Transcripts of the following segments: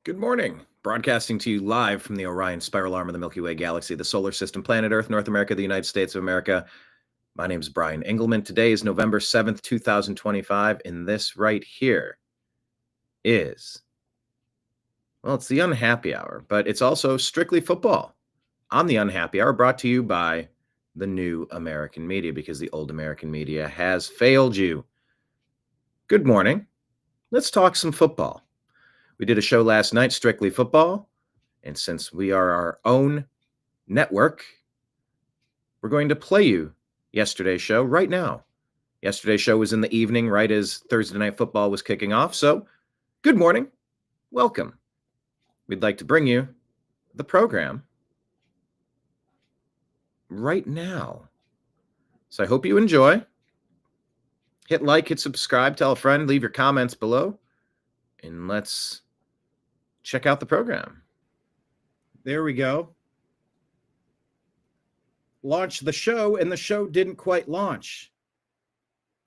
Good morning. Broadcasting to you live from the Orion spiral arm of the Milky Way galaxy, the solar system, planet Earth, North America, the United States of America. My name is Brian Engelman. Today is November 7th, 2025, and this right here is, well, it's the Unhappy Hour, but it's also strictly football on the Unhappy Hour, brought to you by the new American media, because the old American media has failed you. Good morning. Let's talk some football. We did a show last night, strictly football, and since we are our own network, we're going to play you yesterday's show right now. Yesterday's show was in the evening, right as Thursday Night Football was kicking off, so good morning, welcome. We'd like to bring you the program right now. So I hope you enjoy. Hit like, hit subscribe, tell a friend, leave your comments below, and let's check out the program. There we go. Launched the show, and the show didn't quite launch.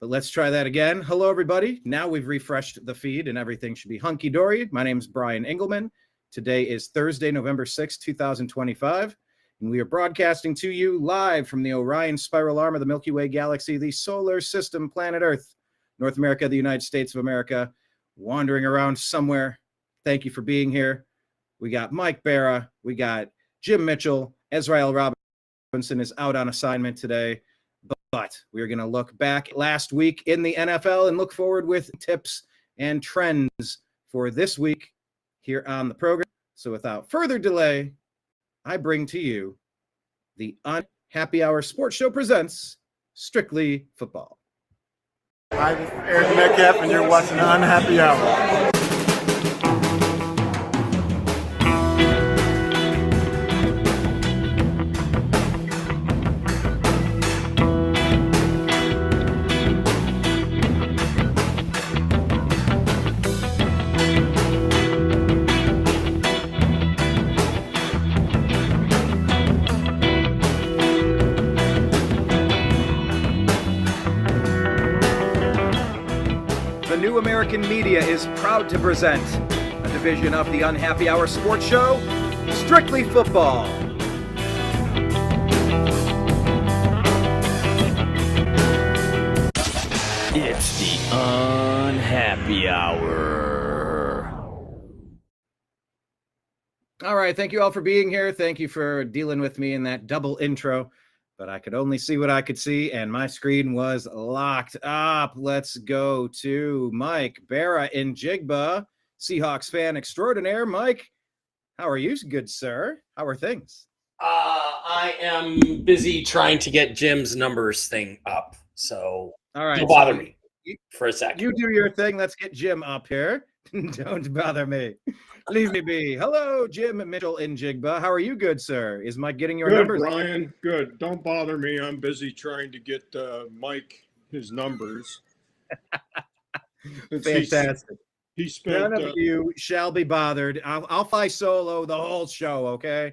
But let's try that again. Hello, everybody. Now we've refreshed the feed, and everything should be hunky-dory. My name is Brian Engelman. Today is Thursday, November 6, 2025, and we are broadcasting to you live from the Orion spiral arm of the Milky Way galaxy, the solar system, planet Earth, North America, the United States of America, wandering around somewhere. Thank you for being here. We got Mike Bara. We got Jim Mitchell. Ez'Ryel Robinson is out on assignment today. But we're going to look back last week in the NFL and look forward with tips and trends for this week here on the program. So without further delay, I bring to you the Unhappy Hour Sports Show presents Strictly Football. Hi, this is Eric Metcalf, and you're watching the Unhappy Hour. New American Media is proud to present a division of the Unhappy Hour Sports Show, Strictly Football. It's the Unhappy Hour. All right, thank you all for being here. Thank you for dealing with me in that double intro. But I could only see what I could see, and my screen was locked up. Let's go to Mike Bara in Jigba, Seahawks fan extraordinaire. Mike, how are you, good sir? How are things? I am busy trying to get Jim's numbers thing up, so all right, don't bother me for a second. You do your thing. Let's get Jim up here. Don't bother me. Leave me be. Hello, Jim Mitchell in Jigba. How are you, good sir? Is Mike getting your good, numbers? Brian, good. Don't bother me. I'm busy trying to get Mike his numbers. Fantastic. He spent. None of you shall be bothered. I'll fly solo the whole show, okay?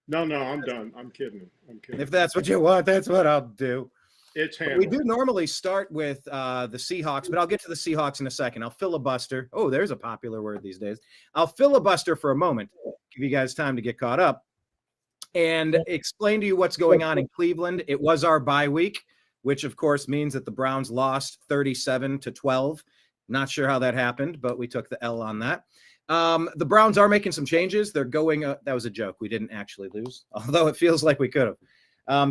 No, I'm done. I'm kidding. If that's what you want, that's what I'll do. It's handled. We do normally start with the Seahawks, but I'll get to the Seahawks in a second. I'll filibuster. Oh, there's a popular word these days. I'll filibuster for a moment, give you guys time to get caught up, and explain to you what's going on in Cleveland. It was our bye week, which of course means that the Browns lost 37-12. Not sure how that happened, but we took the L on that. The Browns are making some changes. They're going. That was a joke. We didn't actually lose, although it feels like we could have.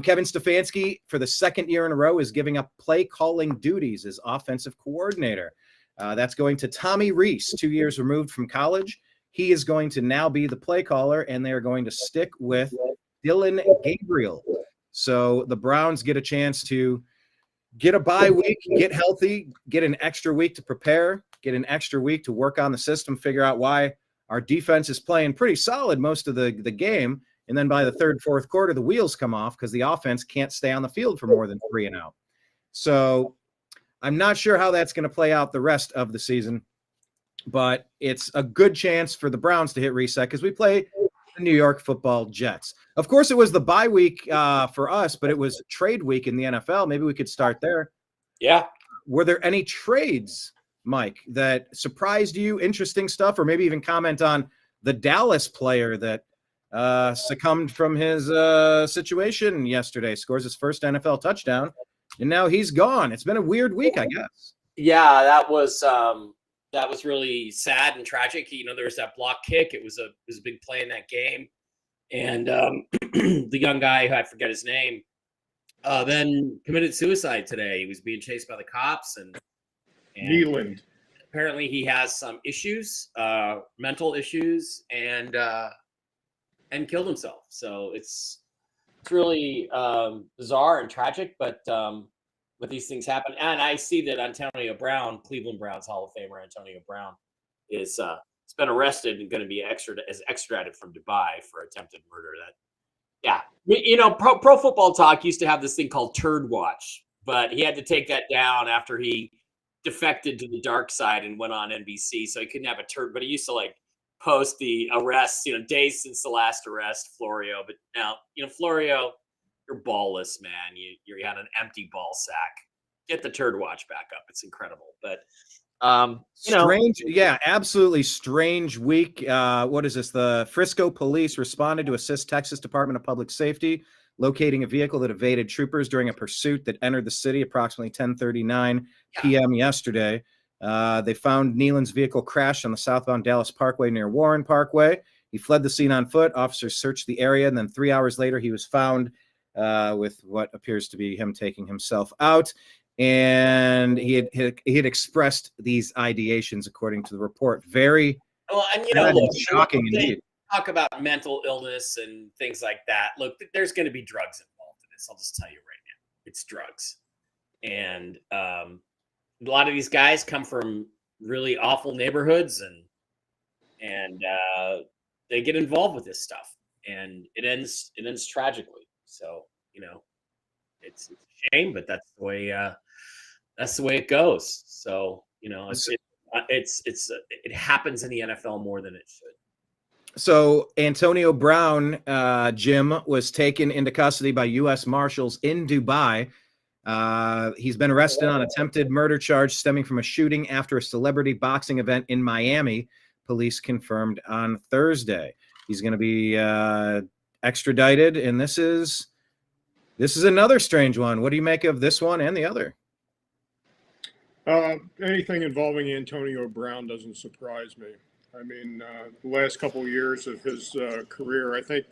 Kevin Stefanski, for the second year in a row, is giving up play calling duties as offensive coordinator. That's going to Tommy Rees, 2 years removed from college. He is going to now be the play caller, and they are going to stick with Dylan Gabriel. So the Browns get a chance to get a bye week, get healthy, get an extra week to prepare, get an extra week to work on the system, figure out why our defense is playing pretty solid most of the game. And then by the third, fourth quarter, the wheels come off because the offense can't stay on the field for more than 3 and out. So I'm not sure how that's going to play out the rest of the season, but it's a good chance for the Browns to hit reset because we play the New York Football Jets. Of course, it was the bye week for us, but it was trade week in the NFL. Maybe we could start there. Yeah. Were there any trades, Mike, that surprised you, interesting stuff, or maybe even comment on the Dallas player that succumbed from his situation yesterday, scores his first NFL touchdown, and now he's gone. It's been a weird week, I guess. Yeah, that was really sad and tragic. There was that block kick. It was a big play in that game, and the young guy, who I forget his name, then committed suicide today. He was being chased by the cops, and Nealand. Apparently he has some issues, mental issues, and killed himself. So it's really bizarre and tragic, but these things happen. And I see that Antonio Brown, Cleveland Browns Hall of Famer Antonio Brown, is has been arrested and going to be extradited from Dubai for attempted murder. Pro Football Talk used to have this thing called Turd Watch, but he had to take that down after he defected to the dark side and went on NBC, so he couldn't have a turd. But he used to post the arrests, days since the last arrest, Florio. But now, Florio, you're ballless, man. You had an empty ball sack. Get the Turd Watch back up. It's incredible. But strange, yeah, absolutely strange week. What is this? The Frisco police responded to assist Texas Department of Public Safety locating a vehicle that evaded troopers during a pursuit that entered the city approximately 10:39 p.m. yesterday. They found Nealand's vehicle crashed on the southbound Dallas Parkway near Warren Parkway. He fled the scene on foot. Officers searched the area, and then 3 hours later, he was found with what appears to be him taking himself out. And he had expressed these ideations, according to the report. Very shocking indeed. Talk about mental illness and things like that. Look, there's going to be drugs involved in this. I'll just tell you right now, it's drugs. And a lot of these guys come from really awful neighborhoods, and they get involved with this stuff, and it ends tragically. So it's a shame, but that's the way it goes. So it happens in the NFL more than it should. So Antonio Brown, Jim, was taken into custody by U.S. Marshals in Dubai. He's been arrested on attempted murder charge stemming from a shooting after a celebrity boxing event in Miami. Police confirmed on Thursday. He's going to be extradited, and this is another strange one. What do you make of this one and the other? Anything involving Antonio Brown doesn't surprise me. I mean, the last couple of years of his career, I think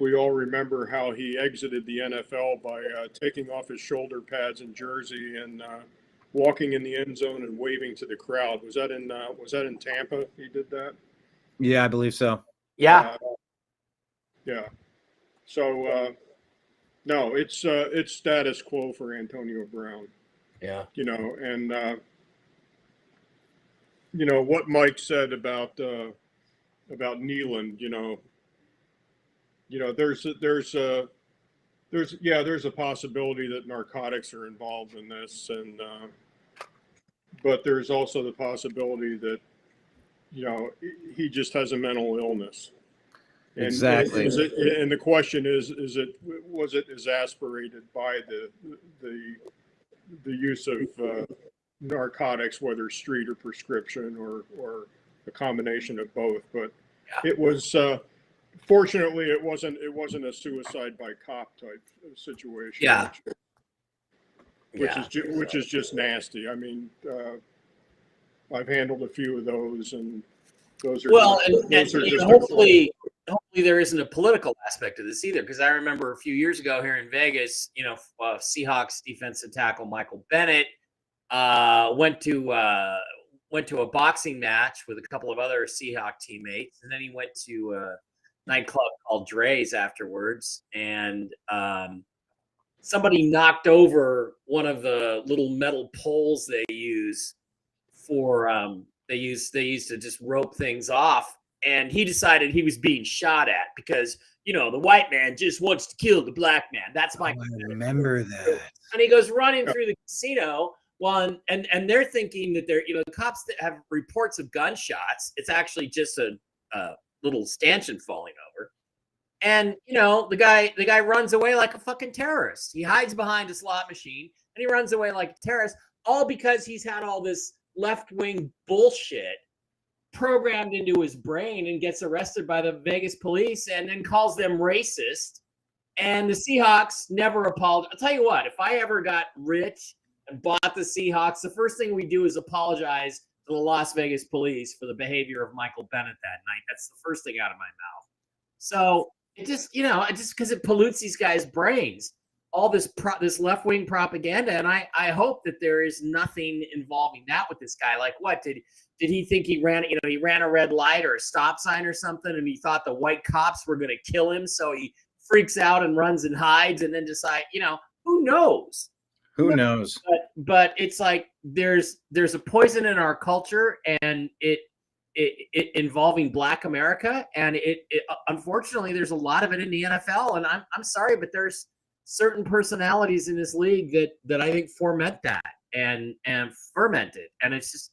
we all remember how he exited the NFL by taking off his shoulder pads and jersey and walking in the end zone and waving to the crowd. Was that in Tampa? He did that. Yeah, I believe so. Yeah. Yeah. So no, it's status quo for Antonio Brown. Yeah. And what Mike said about Nealand, there's a possibility that narcotics are involved in this, and but there's also the possibility that he just has a mental illness. And, exactly. And the question was it exasperated by the use of narcotics, whether street or prescription or a combination of both? But it was fortunately it wasn't a suicide by cop type situation. Yeah. Which is just nasty. I mean, I've handled a few of those, and those are hopefully there isn't a political aspect to this either, because I remember a few years ago here in Vegas, Seahawks defensive tackle Michael Bennett went to a boxing match with a couple of other Seahawk teammates, and then he went to a nightclub called Dre's afterwards, and somebody knocked over one of the little metal poles they use for they used to just rope things off, and he decided he was being shot at because the white man just wants to kill the black man. That's my. I remember that. And he goes running through the casino. Well, and they're thinking that they're the cops that have reports of gunshots. It's actually just a little stanchion falling over, and the guy runs away like a fucking terrorist. He hides behind a slot machine and he runs away like a terrorist, all because he's had all this left-wing bullshit programmed into his brain and gets arrested by the Vegas police and then calls them racist. And the Seahawks never apologized. I'll tell you what, if I ever got rich and bought the Seahawks, the first thing we do is apologize to the Las Vegas police for the behavior of Michael Bennett that night. That's the first thing out of my mouth. So it just, because it pollutes these guys' brains, all this left-wing propaganda. And I hope that there is nothing involving that with this guy. Like, what did he think he ran a red light or a stop sign or something, and he thought the white cops were going to kill him, so he freaks out and runs and hides, and then decide, who knows? Who knows? But it's like there's a poison in our culture, and it involving Black America, and it unfortunately there's a lot of it in the NFL. And I'm sorry, but there's certain personalities in this league that I think foment that and ferment it, and it's just.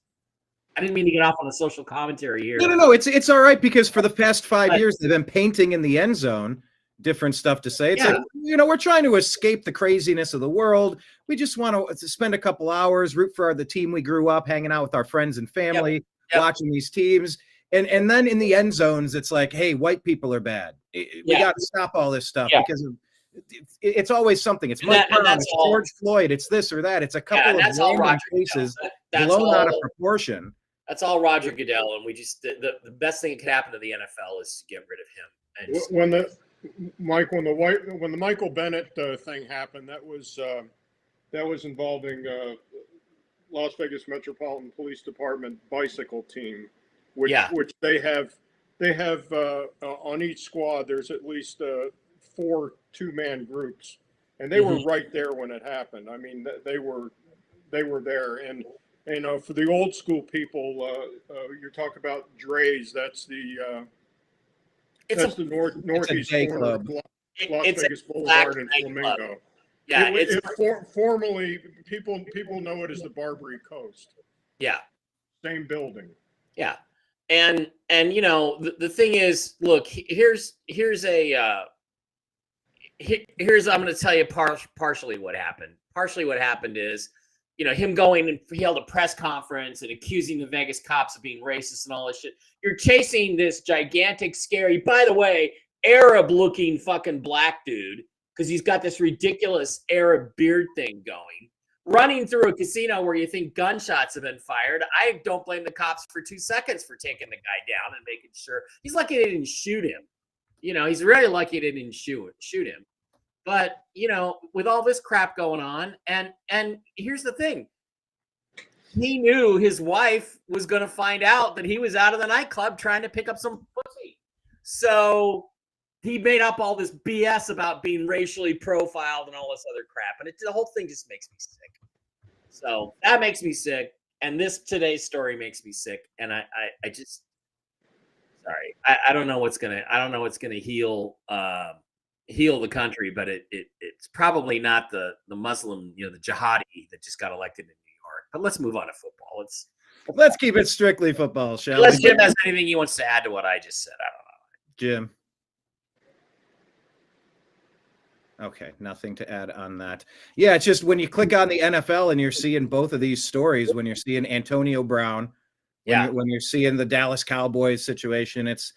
I didn't mean to get off on a social commentary here. No. It's all right, because for the past 5 years they've been painting in the end zone different stuff to say. It's like, we're trying to escape the craziness of the world. We just want to spend a couple hours, root for the team we grew up, hanging out with our friends and family, watching these teams. And then in the end zones, it's like, hey, white people are bad. We got to stop all this stuff because of, it's always something. It's Mike Brown, it's George Floyd, it's this or that. It's a couple of random cases blown out of proportion. That's all Roger Goodell, and we just the best thing that could happen to the NFL is to get rid of him. And just, when the Michael Bennett thing happened, that was involving Las Vegas Metropolitan Police Department bicycle team, which they have on each squad. There's at least 4 2-man groups, and they were right there when it happened. I mean, they were there. And for the old school people, you're talking about Dre's. That's the northeast corner of Las Vegas Boulevard and Flamingo. Club. Yeah, formerly people know it as the Barbary Coast. Yeah, same building. Yeah, and the thing is, look, here's I'm going to tell you partially what happened. Partially what happened is, him going and he held a press conference and accusing the Vegas cops of being racist and all this shit. You're chasing this gigantic, scary, by the way, Arab-looking fucking black dude, because he's got this ridiculous Arab beard thing going, running through a casino where you think gunshots have been fired. I don't blame the cops for 2 seconds for taking the guy down and making sure. He's lucky they didn't shoot him. He's really lucky they didn't shoot him. But, with all this crap going on, and here's the thing. He knew his wife was going to find out that he was out of the nightclub trying to pick up some pussy. So he made up all this BS about being racially profiled and all this other crap. And the whole thing just makes me sick. So that makes me sick. And today's story makes me sick. And I just, sorry, I don't know what's going to heal the country, but it's probably not the Muslim, the jihadi that just got elected in New York. But let's move on to football. Let's keep it strictly football, shall we? Unless Jim has anything he wants to add to what I just said. I don't know. Jim. Okay, nothing to add on that. Yeah, it's just when you click on the NFL and you're seeing both of these stories, when you're seeing Antonio Brown, when you're seeing the Dallas Cowboys situation, it's,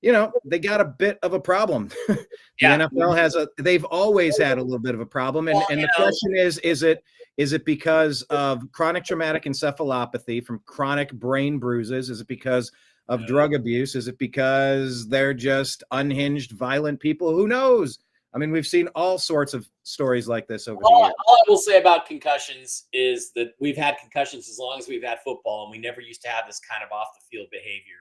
they got a bit of a problem. The NFL they've always had a little bit of a problem. And, the question is it because of chronic traumatic encephalopathy from chronic brain bruises? Is it because of drug abuse? Is it because they're just unhinged, violent people? Who knows? I mean, we've seen all sorts of stories like this over the years. All I will say about concussions is that we've had concussions as long as we've had football, and we never used to have this kind of off-the-field behavior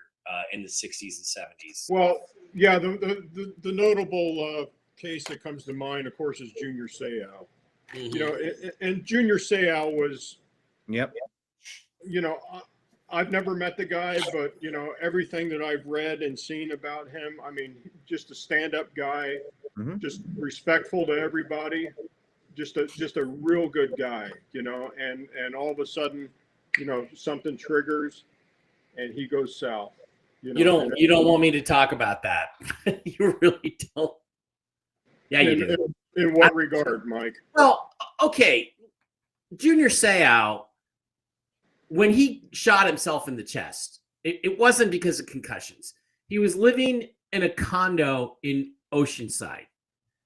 in the 60s and 70s. Well, yeah, the notable case that comes to mind, of course, is Junior Seau. And Junior Seau was, I've never met the guy, but, everything that I've read and seen about him, I mean, just a stand-up guy, just respectful to everybody, just a real good guy, and all of a sudden, something triggers and he goes south. You don't want me to talk about that. You really don't. Yeah, you do. In what regard, Mike? Well, okay. Junior Seau, when he shot himself in the chest, it wasn't because of concussions. He was living in a condo in Oceanside.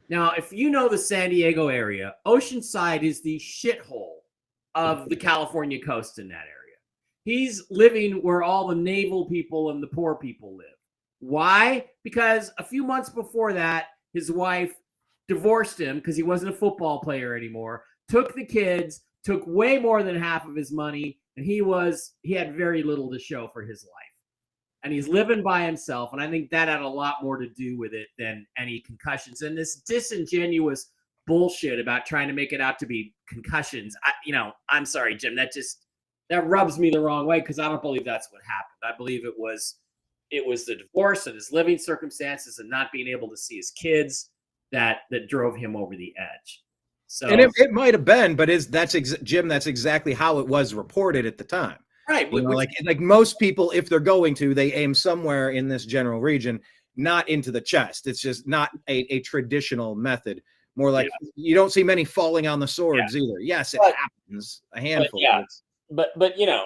Now, if you know the San Diego area, Oceanside is the shithole of the California coast in that area. He's living where all the naval people and the poor people live. Why? Because a few months before that, his wife divorced him because he wasn't a football player anymore, took the kids, took way more than half of his money, and he had very little to show for his life. And he's living by himself, and I think that had a lot more to do with it than any concussions. And this disingenuous bullshit about trying to make it out to be concussions, I'm sorry, Jim, that rubs me the wrong way, because I don't believe that's what happened. I believe it was the divorce and his living circumstances and not being able to see his kids that drove him over the edge. So, and it might have been, but Jim, that's exactly how it was reported at the time. Right. Like most people, if they're going to, they aim somewhere in this general region, not into the chest. It's just not a traditional method. More like you don't see many falling on the swords either. Yes, it happens, a handful. But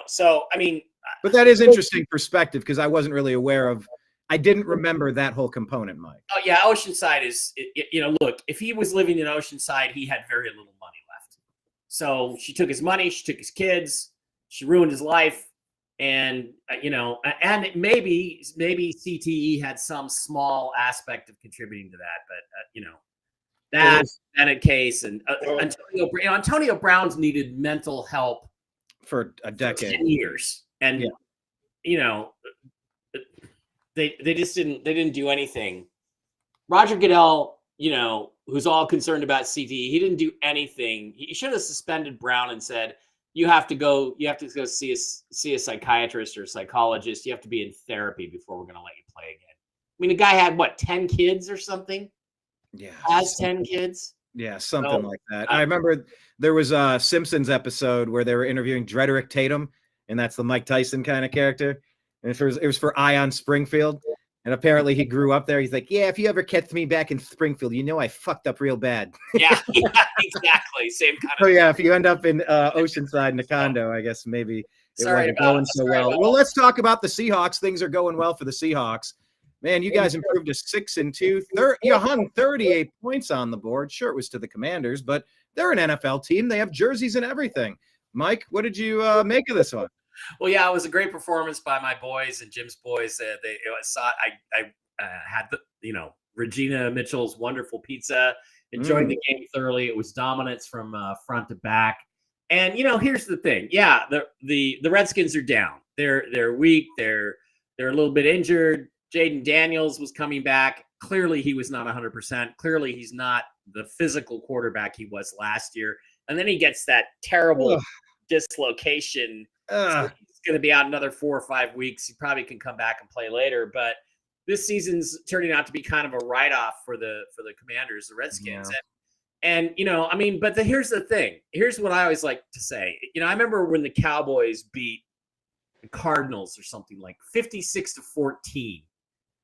so I mean, but that is interesting perspective, because I wasn't really aware of. I didn't remember that whole component, Mike. Oh yeah, Oceanside is, look, if he was living in Oceanside, he had very little money left. So she took his money, she took his kids, she ruined his life, and and maybe CTE had some small aspect of contributing to that, but that's not a case. And Antonio Brown's needed mental help for a decade, 10 years, and they didn't do anything. Roger Goodell, who's all concerned about CTE, he didn't do anything. He should have suspended Brown and said, you have to go see a psychiatrist or a psychologist. You have to be in therapy before we're going to let you play again. I mean, the guy had 10 kids or something? Yeah. Has 10 kids? Yeah, something like that. I remember there was a Simpsons episode where they were interviewing Drederick Tatum, and that's the Mike Tyson kind of character. And it was for Ion Springfield. And apparently he grew up there. He's like, yeah, if you ever catch me back in Springfield, I fucked up real bad. Yeah, exactly. Same kind of. So yeah, if you end up in Oceanside in a condo, I guess maybe it wasn't going so well. Well, let's talk about the Seahawks. Things are going well for the Seahawks. Man, you guys improved to 6-2. You hung 38 points on the board. Sure, it was to the Commanders, but they're an NFL team. They have jerseys and everything. Mike, what did you make of this one? Well, yeah, it was a great performance by my boys and Jim's boys. I had Regina Mitchell's wonderful pizza. Enjoyed the game thoroughly. It was dominance from front to back. And here's the thing. Yeah, the Redskins are down. They're weak. They're a little bit injured. Jaden Daniels was coming back. Clearly, he was not 100%. Clearly, he's not the physical quarterback he was last year. And then he gets that terrible dislocation. He's going to be out another 4 or 5 weeks. He probably can come back and play later. But this season's turning out to be kind of a write-off for the Commanders, the Redskins. Yeah. And but here's the thing. Here's what I always like to say. I remember when the Cowboys beat the Cardinals or something like 56-14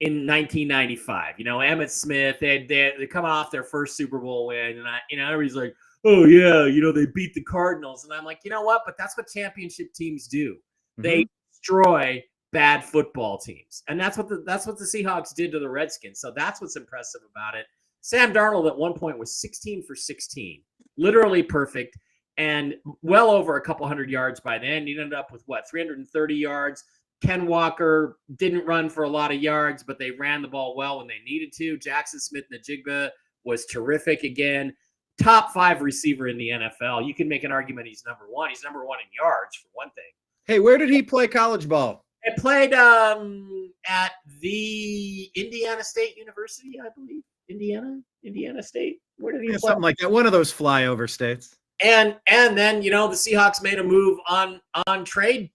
in 1995. Emmitt Smith, they come off their first Super Bowl win, and everybody's like, oh yeah, they beat the Cardinals, and I'm like, you know what? But that's what championship teams do. Mm-hmm. They destroy bad football teams, and that's what the Seahawks did to the Redskins. So that's what's impressive about it. Sam Darnold at one point was 16 for 16, literally perfect, and well over a couple hundred yards by then. He ended up with 330 yards. Ken Walker didn't run for a lot of yards, but they ran the ball well when they needed to. Jackson Smith-Njigba was terrific again. Top 5 receiver in the NFL. You can make an argument he's number 1. He's number 1 in yards, for one thing. Hey, where did he play college ball? He played at the Indiana State University, I believe. Indiana State. Where did he play? Something like that. One of those flyover states. And then the Seahawks made a move on trade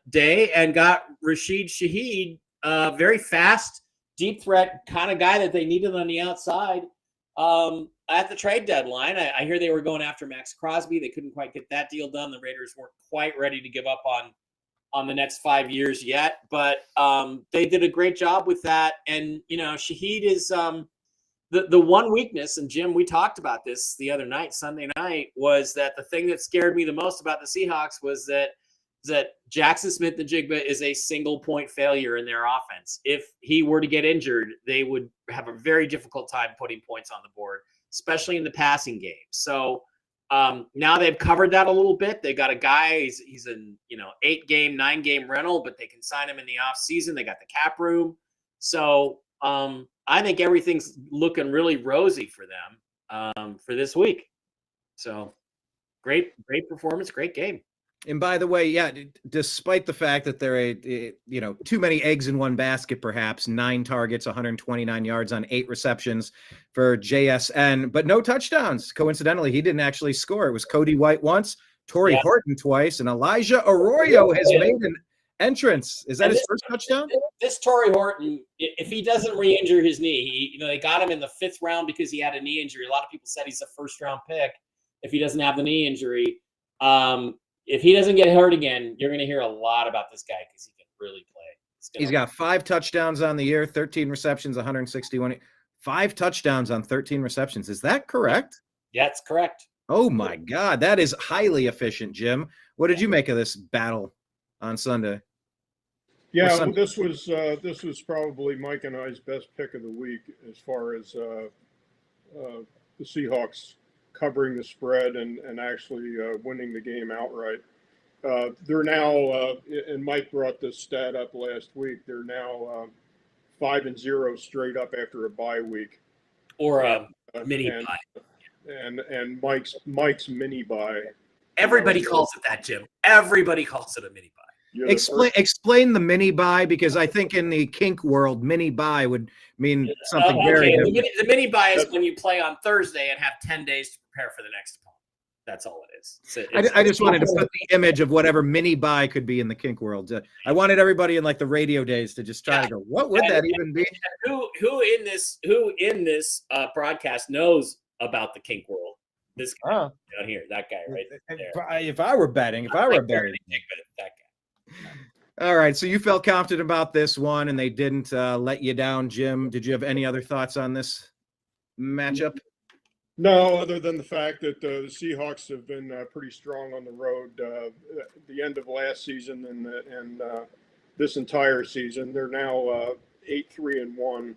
day and got Rashid Shaheed, very fast, deep threat kind of guy that they needed on the outside. At the trade deadline, I hear they were going after Max Crosby. They couldn't quite get that deal done. The Raiders weren't quite ready to give up on the next 5 years yet, but they did a great job with that. And Shaheed is the one weakness. And Jim, we talked about this the other night, Sunday night, was that the thing that scared me the most about the Seahawks was that that Jackson Smith-Njigba is a single point failure in their offense. If he were to get injured, they would have a very difficult time putting points on the board, especially in the passing game. So now they've covered that a little bit. They got a guy, he's an 8-game, 9-game rental, but they can sign him in the off season. They got the cap room. So I think everything's looking really rosy for them for this week. So great performance, great game. And by the way, yeah, despite the fact that they're too many eggs in one basket, perhaps 9 targets, 129 yards on 8 receptions for JSN, but no touchdowns. Coincidentally, he didn't actually score. It was Cody White once, Torrey Horton twice, and Elijah Arroyo has made an entrance. Is that his first touchdown? This Torrey Horton, if he doesn't re-injure his knee, they got him in the 5th round because he had a knee injury. A lot of people said he's a first-round pick if he doesn't have the knee injury. If he doesn't get hurt again, you're going to hear a lot about this guy because he can really play. He's got 5 touchdowns on the year, 13 receptions, 161. 5 touchdowns on 13 receptions. Is that correct? Yeah, it's correct. Oh, my God. That is highly efficient, Jim. What did you make of this battle on Sunday? Yeah, well, this was probably Mike and I's best pick of the week as far as the Seahawks covering the spread and actually winning the game outright. They're now, and Mike brought this stat up last week, they're now 5-0 straight up after a bye week. Or a mini bye. And Mike's mini bye. Everybody calls it that, Jim. Everybody calls it a mini bye. Explain the mini buy, because I think in the kink world, mini buy would mean something very different. The mini buy is when you play on Thursday and have 10 days to prepare for the next opponent. That's all it is. I just wanted to put the image of whatever mini buy could be in the kink world. I wanted everybody in like the radio days to just try to go, what would that even be? Who in this broadcast knows about the kink world? This guy down here, that guy right there. If I were betting, that guy. All right, so you felt confident about this one, and they didn't let you down, Jim. Did you have any other thoughts on this matchup? No, other than the fact that the Seahawks have been pretty strong on the road. The end of last season and this entire season, they're now 8-3-1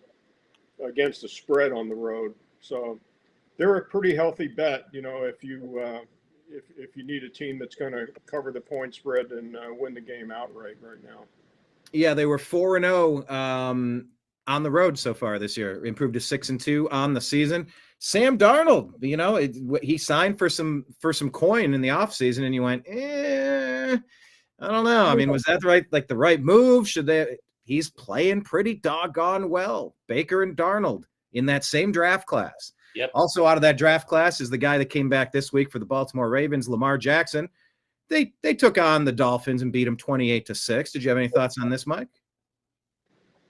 against the spread on the road. So they're a pretty healthy bet, if you need a team that's going to cover the point spread and win the game outright right now. Yeah, they were 4-0 on the road so far this year. Improved to 6-2 on the season. Sam Darnold, he signed for some coin in the offseason, and you went, I don't know. I mean, was that the right move? He's playing pretty doggone well. Baker and Darnold in that same draft class. Yep. Also out of that draft class is the guy that came back this week for the Baltimore Ravens, Lamar Jackson. They took on the Dolphins and beat them 28-6. Did you have any thoughts on this, Mike?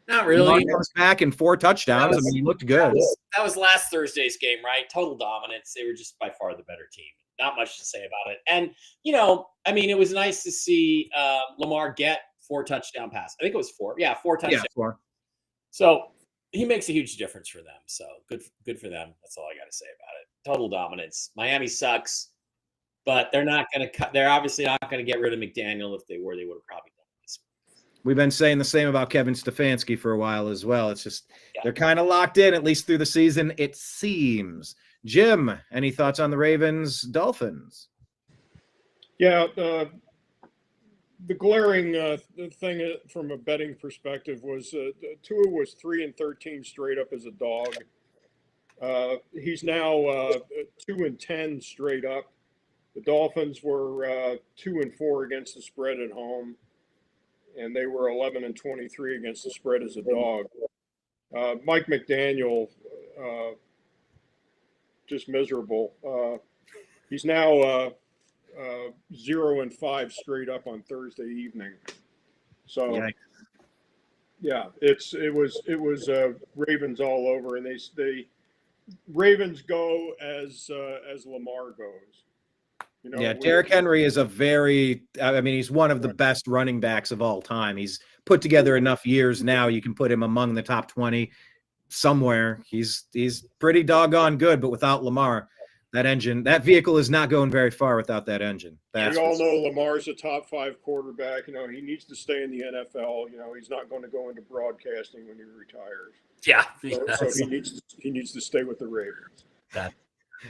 Not really. Lamar comes back in 4 touchdowns. He looked good. That was last Thursday's game, right? Total dominance. They were just by far the better team. Not much to say about it. And, it was nice to see Lamar get 4 touchdown passes. I think it was 4. Yeah, 4 touchdowns. Yeah, 4. So he makes a huge difference for them. So good for them. That's all I got to say about it. Total dominance. Miami sucks, but they're not going to cut. They're obviously not going to get rid of McDaniel. If they were, they would have probably done this. We've been saying the same about Kevin Stefanski for a while as well. It's just they're kind of locked in, at least through the season, it seems. Jim, any thoughts on the Ravens Dolphins? Yeah, the glaring thing from a betting perspective was Tua was 3-13 straight up as a dog. He's now 2-10 straight up. The Dolphins were 2-4 against the spread at home, and they were 11-23 against the spread as a dog. Mike McDaniel, just miserable. He's now 0-5 straight up on Thursday evening. So, yeah, it was Ravens all over, and they Ravens go as Lamar goes. Derrick Henry is he's one of the best running backs of all time. He's put together enough years now. You can put him among the top 20 somewhere. He's pretty doggone good, but without Lamar, That engine, that vehicle is not going very far without that engine. We all know Lamar's a top 5 quarterback. He needs to stay in the NFL. He's not going to go into broadcasting when he retires. Yeah. So he needs to stay with the Ravens.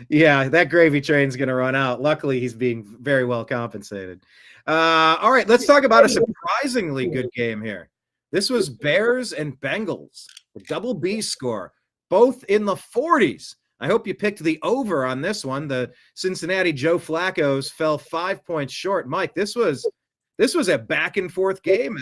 Yeah, that gravy train's going to run out. Luckily, he's being very well compensated. All right, let's talk about a surprisingly good game here. This was Bears and Bengals, a double B score, both in the 40s. I hope you picked the over on this one. The Cincinnati Joe Flacco's fell 5 points short. Mike, this was a back and forth game.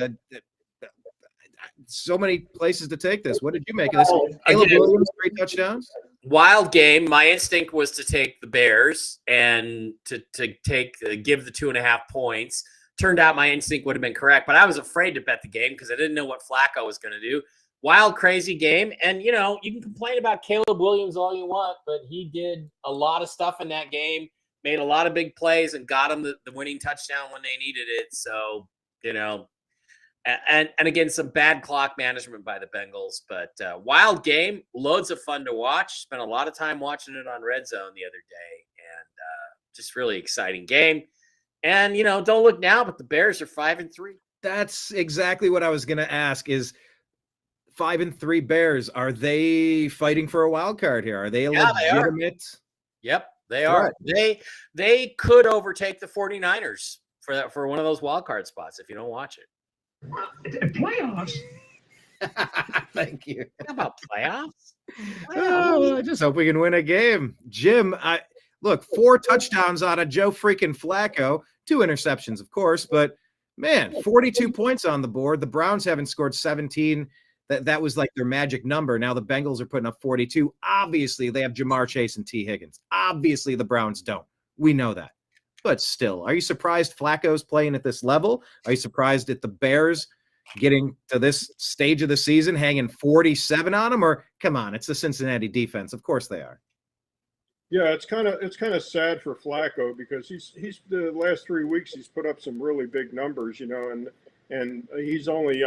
So many places to take this. What did you make of this? Caleb Williams, 3 touchdowns. Wild game. My instinct was to take the Bears and to give the 2.5 points. Turned out my instinct would have been correct, but I was afraid to bet the game because I didn't know what Flacco was going to do. Wild, crazy game. And, you can complain about Caleb Williams all you want, but he did a lot of stuff in that game, made a lot of big plays, and got him the winning touchdown when they needed it. So, and again, some bad clock management by the Bengals. But wild game, loads of fun to watch. Spent a lot of time watching it on Red Zone the other day. And just really exciting game. And, don't look now, but the Bears are 5-3. That's exactly what I was going to ask is, 5-3 Bears, are they fighting for a wild card here? Are they a legitimate? Yep, they are. They could overtake the 49ers for one of those wild card spots if you don't watch it. Playoffs? Thank you. How about playoffs? Oh, I just hope we can win a game. Jim, look, 4 touchdowns out of Joe freaking Flacco, 2 interceptions, of course, but man, 42 points on the board. The Browns haven't scored 17. That was like their magic number. Now the Bengals are putting up 42. Obviously, they have Jamar Chase and T. Higgins. Obviously, the Browns don't. We know that. But still, are you surprised Flacco's playing at this level? Are you surprised at the Bears getting to this stage of the season, hanging 47 on them? Or come on, it's the Cincinnati defense. Of course they are. Yeah, it's kind of sad for Flacco because he's the last 3 weeks he's put up some really big numbers, and he's only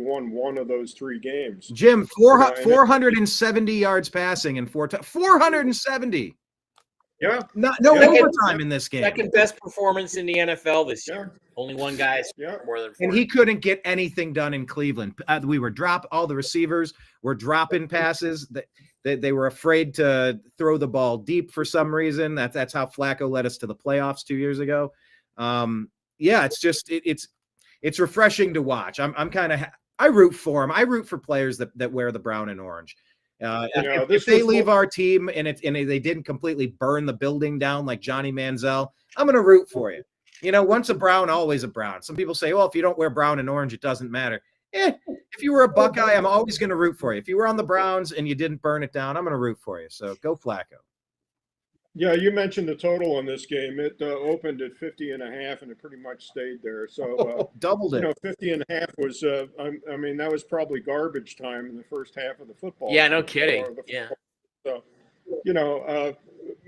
won one of those 3 games. Jim, 470 yards passing and 470. Yeah. No overtime in this game. Second best performance in the NFL this year. Only one guy more than 4. And he couldn't get anything done in Cleveland. We were all the receivers were dropping passes. They were afraid to throw the ball deep for some reason. That's how Flacco led us to the playoffs 2 years ago. It's just it's refreshing to watch. I root for him. I root for players that wear the brown and orange. If they leave our team and they didn't completely burn the building down like Johnny Manziel, I'm going to root for you. Once a Brown, always a Brown. Some people say, well, if you don't wear brown and orange, it doesn't matter. If you were a Buckeye, I'm always going to root for you. If you were on the Browns and you didn't burn it down, I'm going to root for you. So go Flacco. Yeah, you mentioned the total on this game. It opened at 50.5, and it pretty much stayed there. So doubled it. 50.5 was, that was probably garbage time in the first half of the football. Yeah, no kidding. Yeah. So,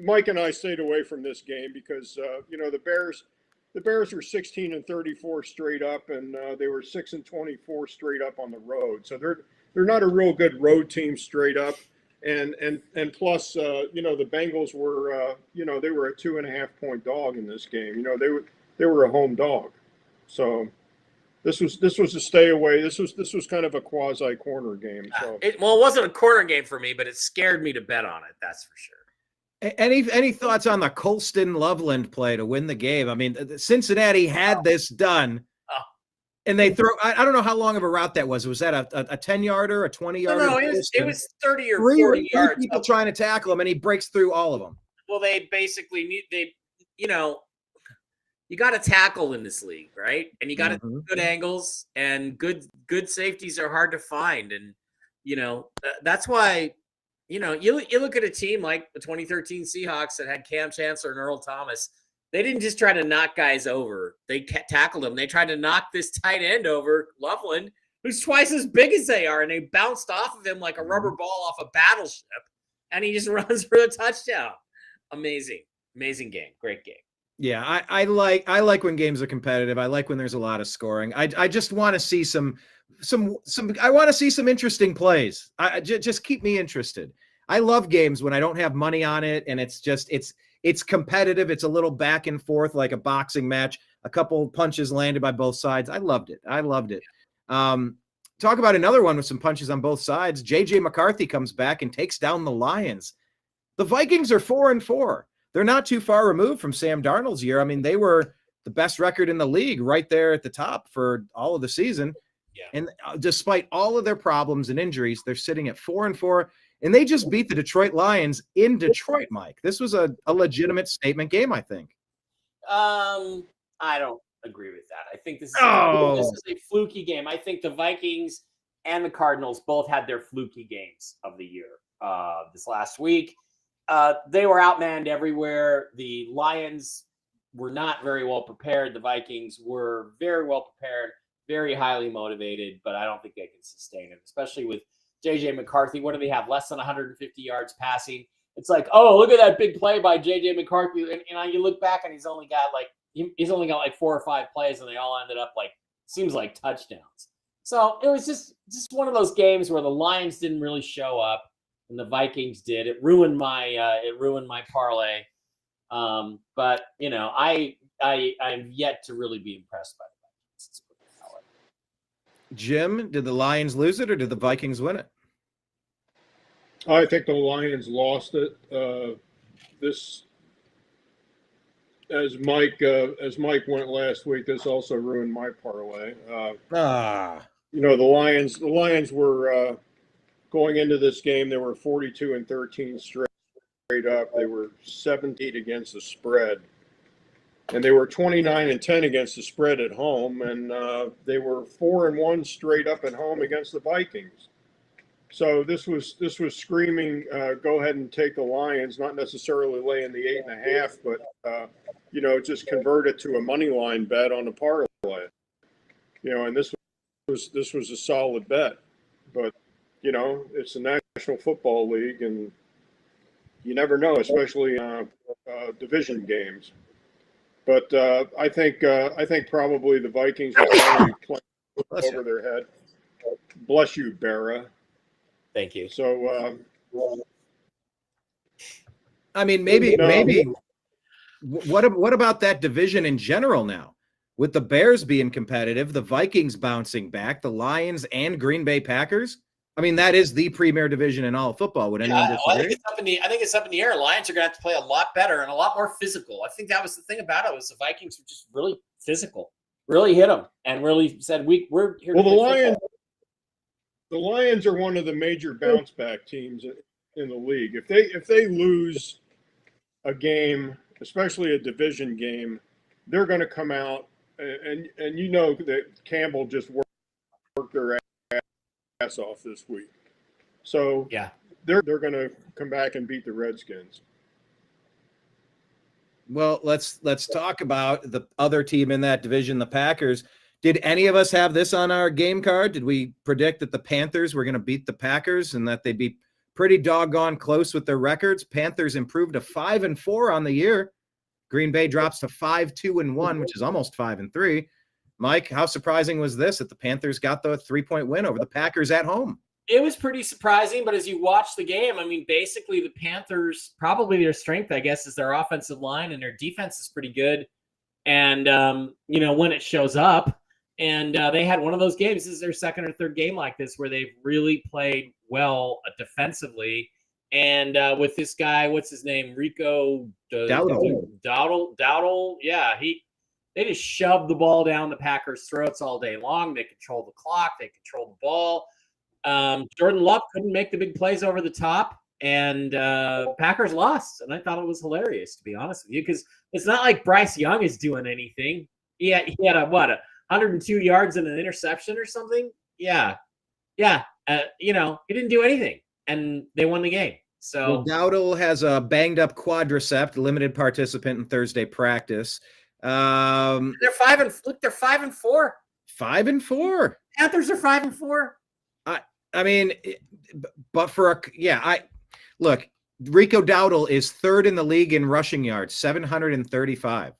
Mike and I stayed away from this game because the Bears were 16-34 straight up, and they were 6-24 straight up on the road. So they're not a real good road team straight up. And plus, the Bengals were, they were a 2.5 point dog in this game. They were a home dog. So this was a stay away. This was kind of a quasi corner game. So it wasn't a corner game for me, but it scared me to bet on it. That's for sure. Any thoughts on the Colston Loveland play to win the game? I mean, Cincinnati had this done. And they throw, I don't know how long of a route that was. Was that a 10-yarder, a 20-yarder? No, it was 30 or 40 yards. People trying to tackle him, and he breaks through all of them. Well, they basically you got to tackle in this league, right? And you got to good angles, and good safeties are hard to find. And, that's why, you look at a team like the 2013 Seahawks that had Cam Chancellor and Earl Thomas. They didn't just try to knock guys over. They tackled them. They tried to knock this tight end over, Loveland, who's twice as big as they are, and they bounced off of him like a rubber ball off a battleship, and he just runs for a touchdown. Amazing game. Great game. Yeah, I like when games are competitive. I like when there's a lot of scoring. I just want to see some I want to see some interesting plays. Just keep me interested. I love games when I don't have money on it and it's just it's competitive. It's a little back and forth like a boxing match. A couple punches landed by both sides. I loved it. Talk about another one with some punches on both sides. JJ McCarthy comes back and takes down the Lions. The Vikings are 4-4. They're not too far removed from Sam Darnold's year. I mean, they were the best record in the league right there at the top for all of the season. Yeah. And despite all of their problems and injuries, they're sitting at 4-4. And they just beat the Detroit Lions in Detroit, Mike. This was a legitimate statement game, I think. I don't agree with that. I think this is a fluky game. I think the Vikings and the Cardinals both had their fluky games of the year this last week. They were outmanned everywhere. The Lions were not very well prepared. The Vikings were very well prepared, very highly motivated, but I don't think they can sustain it, especially with JJ McCarthy. What do they have? Less than 150 yards passing. It's like, oh, look at that big play by JJ McCarthy. And you look back and he's only got like 4 or 5 plays and they all ended up seems like touchdowns. So it was just one of those games where the Lions didn't really show up and the Vikings did. It ruined my parlay. But I'm yet to really be impressed by the Vikings. Jim, did the Lions lose it or did the Vikings win it? I think the Lions lost it. As Mike went last week, this also ruined my parlay. The Lions were going into this game. They were 42-13 straight up. They were 17 against the spread, and they were 29-10 against the spread at home. And they were 4-1 straight up at home against the Vikings. So this was screaming, go ahead and take the Lions, not necessarily laying the 8.5, but just convert it to a money line bet on the parlay. And this was a solid bet, but it's the National Football League, and you never know, especially division games. But I think probably the Vikings are probably playing over their head. Bless you, Bara. Thank you. So, I mean, maybe. What about that division in general now? With the Bears being competitive, the Vikings bouncing back, the Lions and Green Bay Packers. I mean, that is the premier division in all of football. Would anyone disagree? I think it's up in the air. Lions are going to have to play a lot better and a lot more physical. I think that was the thing about it was the Vikings were just really physical, really hit them, and really said, "We're here." Well, the Lions are one of the major bounce back teams in the league. If they lose a game, especially a division game, they're going to come out and that Campbell just worked their ass off this week. So yeah, they're going to come back and beat the Redskins. Well, let's talk about the other team in that division, the Packers. Did any of us have this on our game card? Did we predict that the Panthers were going to beat the Packers and that they'd be pretty doggone close with their records? Panthers improved to 5-4 on the year. Green Bay drops to 5-2-1, which is almost 5-3. Mike, how surprising was this that the Panthers got the 3-point win over the Packers at home? It was pretty surprising, but as you watch the game, I mean, basically the Panthers, probably their strength, I guess, is their offensive line, and their defense is pretty good. And, when it shows up, and they had one of those games. This is their second or third game like this where they've really played well defensively. And with this guy, what's his name? Rico Dowdle. Yeah, they just shoved the ball down the Packers' throats all day long. They control the clock. They control the ball. Jordan Love couldn't make the big plays over the top, and Packers lost. And I thought it was hilarious, to be honest with you, because it's not like Bryce Young is doing anything. He had 102 yards and an interception or something. Yeah. He didn't do anything, and they won the game. So Dowdle has a banged up quadricep, limited participant in Thursday practice. They're 5-4. 5-4. Panthers are 5-4. I mean, but look, Rico Dowdle is third in the league in rushing yards, 735.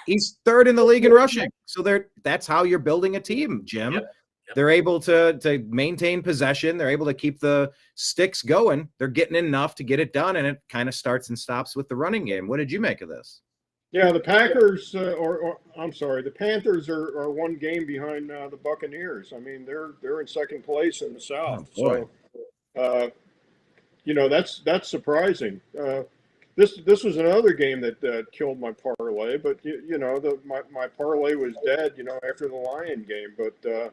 He's third in the league in rushing. So that's how you're building a team, Jim. Yep. They're able to maintain possession. They're able to keep the sticks going. They're getting enough to get it done, and it kind of starts and stops with the running game. What did you make of this? Yeah, the Packers, or I'm sorry, the Panthers are one game behind the Buccaneers. I mean, they're in second place in the South. Oh, so, that's surprising. This was another game that killed my parlay, but my parlay was dead, after the Lion game. But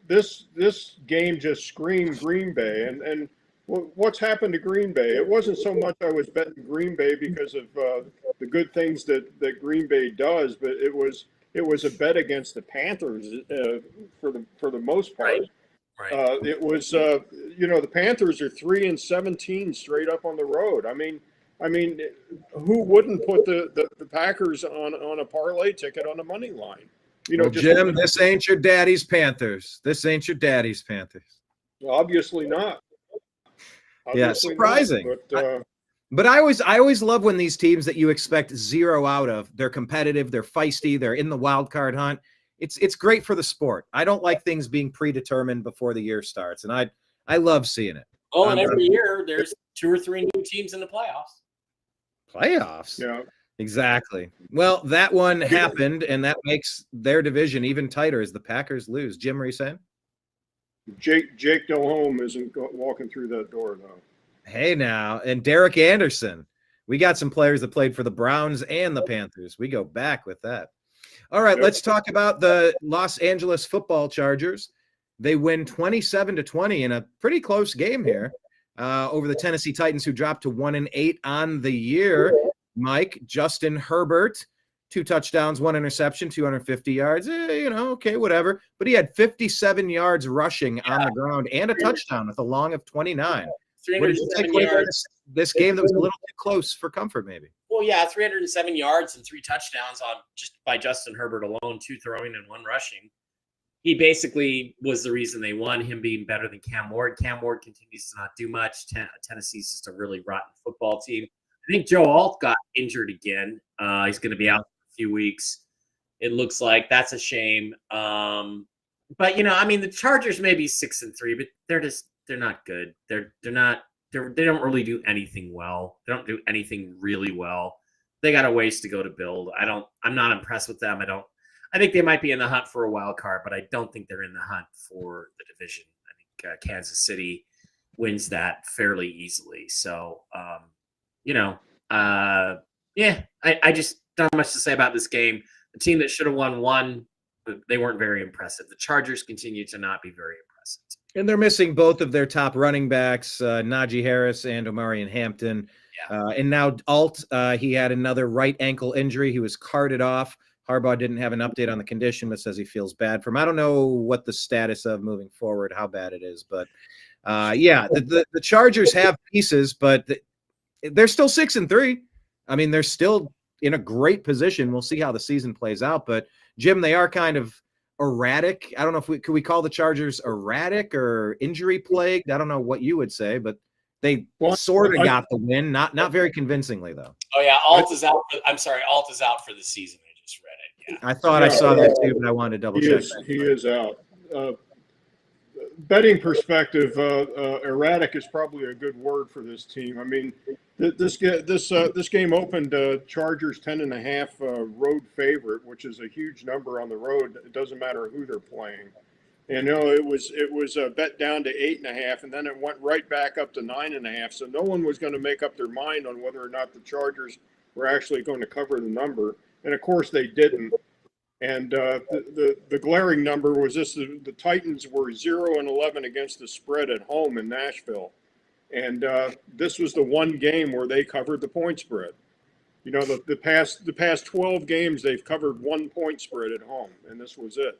this game just screamed Green Bay, and what's happened to Green Bay? It wasn't so much I was betting Green Bay because of the good things that Green Bay does, but it was a bet against the Panthers for the most part. Right. It was the Panthers are 3-17 straight up on the road. I mean, who wouldn't put the Packers on a parlay ticket on the money line? Jim, this ain't your daddy's Panthers. This ain't your daddy's Panthers. Obviously not. Surprising. But I always love when these teams that you expect zero out of, they're competitive, they're feisty, they're in the wild card hunt. It's great for the sport. I don't like things being predetermined before the year starts, and I love seeing it. Oh, and every year there's 2 or 3 new teams in the playoffs. Playoffs? Yeah. Exactly. Well, that one happened, and that makes their division even tighter as the Packers lose. Jim, were you saying? Jake Delhomme isn't walking through that door, though. Hey, now. And Derek Anderson. We got some players that played for the Browns and the Panthers. We go back with that. All right, let's talk about the Los Angeles Football Chargers. They win 27-20 in a pretty close game here over the Tennessee Titans, who dropped to 1-8 on the year. Mike, Justin Herbert, 2 touchdowns, 1 interception, 250 yards. Okay, whatever. But he had 57 yards rushing on the ground and a touchdown with a long of 29. What did you take away from this game that was a little too close for comfort, maybe? Well, yeah, 307 yards and 3 touchdowns by Justin Herbert alone, 2 throwing and 1 rushing. He basically was the reason they won, him being better than Cam Ward. Cam Ward continues to not do much. Tennessee's just a really rotten football team. I think Joe Alt got injured again. He's going to be out for a few weeks. It looks like that's a shame. But the Chargers may be 6-3, but they're not good. They don't really do anything well. They don't do anything really well. They got a ways to go to build. I'm not impressed with them. I think they might be in the hunt for a wild card, but I don't think they're in the hunt for the division. I think Kansas City wins that fairly easily. So, I just don't have much to say about this game. The team that should have won, they weren't very impressive. The Chargers continue to not be very impressive. And they're missing both of their top running backs, Najee Harris and Omarion Hampton. Yeah. And now Alt, he had another right ankle injury. He was carted off. Harbaugh didn't have an update on the condition, but says he feels bad for him. I don't know what the status of moving forward, how bad it is. But, the Chargers have pieces, but they're still 6-3. I mean, they're still in a great position. We'll see how the season plays out. But, Jim, they are kind of erratic. I don't know if could we call the Chargers erratic or injury plagued. I don't know what you would say, but they sort of got the win, not very convincingly though. Oh yeah, Alt is out for the season. I just read it. Yeah. I thought I saw that too, but I wanted to double check. He is out. Betting perspective, erratic is probably a good word for this team. I mean, this game opened Chargers 10.5 road favorite, which is a huge number on the road. It doesn't matter who they're playing. And it was bet down to 8.5, and then it went right back up to 9.5. So no one was going to make up their mind on whether or not the Chargers were actually going to cover the number, and of course they didn't. And the glaring number was this: the Titans were 0-11 against the spread at home in Nashville, and this was the one game where they covered the point spread. The past 12 games they've covered 1 point spread at home, and this was it.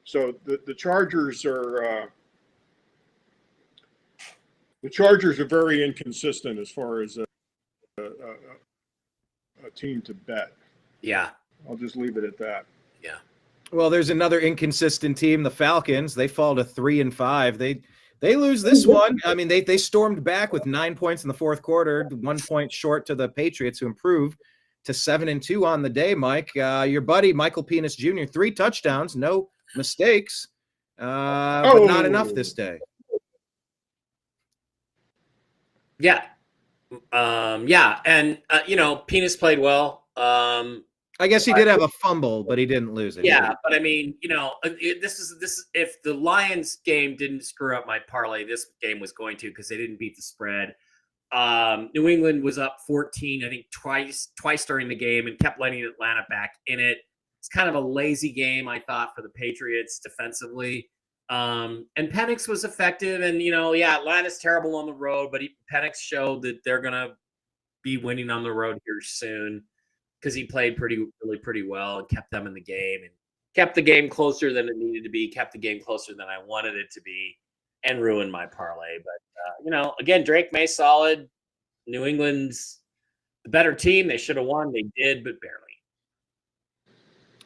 So the Chargers are very inconsistent as far as a team to bet. Yeah. I'll just leave it at that. Yeah. Well, there's another inconsistent team, the Falcons. They fall to 3-5. They lose this one. I mean, they stormed back with 9 points in the fourth quarter, 1 point short to the Patriots, who improved to 7-2 on the day, Mike. Your buddy Michael Penis Jr., 3 touchdowns, no mistakes, but not enough this day. Yeah. And Penis played well. I guess he did have a fumble, but he didn't lose it. Yeah, but I mean, this is if the Lions game didn't screw up my parlay, this game was going to, because they didn't beat the spread. New England was up 14, I think twice during the game, and kept letting Atlanta back in it. It's kind of a lazy game, I thought, for the Patriots defensively. And Penix was effective, and Atlanta's terrible on the road, but Penix showed that they're gonna be winning on the road here soon, because he played pretty well and kept them in the game, and kept the game closer than it needed to be, kept the game closer than I wanted it to be, and ruined my parlay. But again, Drake May solid. New England's the better team. They should have won. They did, but barely.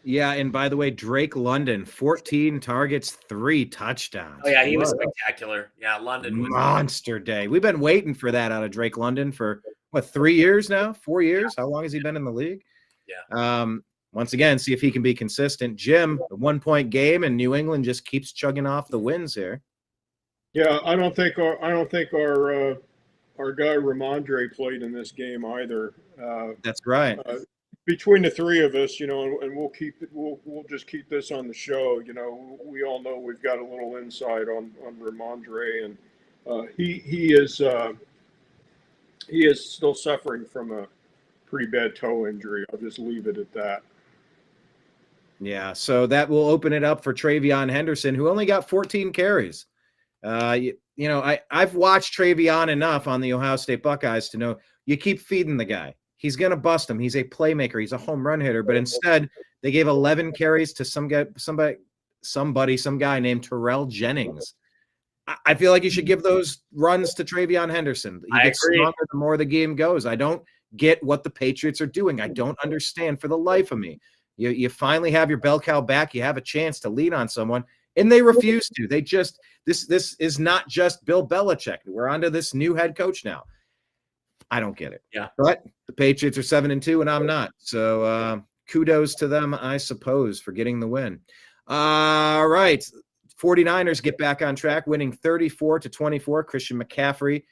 Yeah, and by the way, Drake London, 14 targets, 3 touchdowns. Oh yeah, he was spectacular. Yeah, London was monster day. We've been waiting for that out of Drake London for 3 years now? 4 years? How long has he been in the league? Yeah. Once again, see if he can be consistent. Jim, a 1-point game, and New England just keeps chugging off the wins here. Yeah, I don't think our guy Ramondre played in this game either. That's right. Between the three of us, and we'll just keep this on the show. We all know we've got a little insight on Ramondre, and he is still suffering from a pretty bad toe injury. I'll just leave it at that. Yeah, so that will open it up for Travion Henderson, who only got 14 carries. I've watched Travion enough on the Ohio State Buckeyes to know you keep feeding the guy. He's going to bust him. He's a playmaker. He's a home run hitter. But instead, they gave 11 carries to some guy named Terrell Jennings. I feel like you should give those runs to Travion Henderson. He gets stronger the more the game goes. I don't get what the Patriots are doing. I don't understand for the life of me. You finally have your bell cow back. You have a chance to lean on someone, and they refuse to. They just this is not just Bill Belichick. We're onto this new head coach now. I don't get it. Yeah. But the Patriots are 7-2, and I'm not. So kudos to them, I suppose, for getting the win. All right. 49ers get back on track, winning 34-24. Christian McCaffrey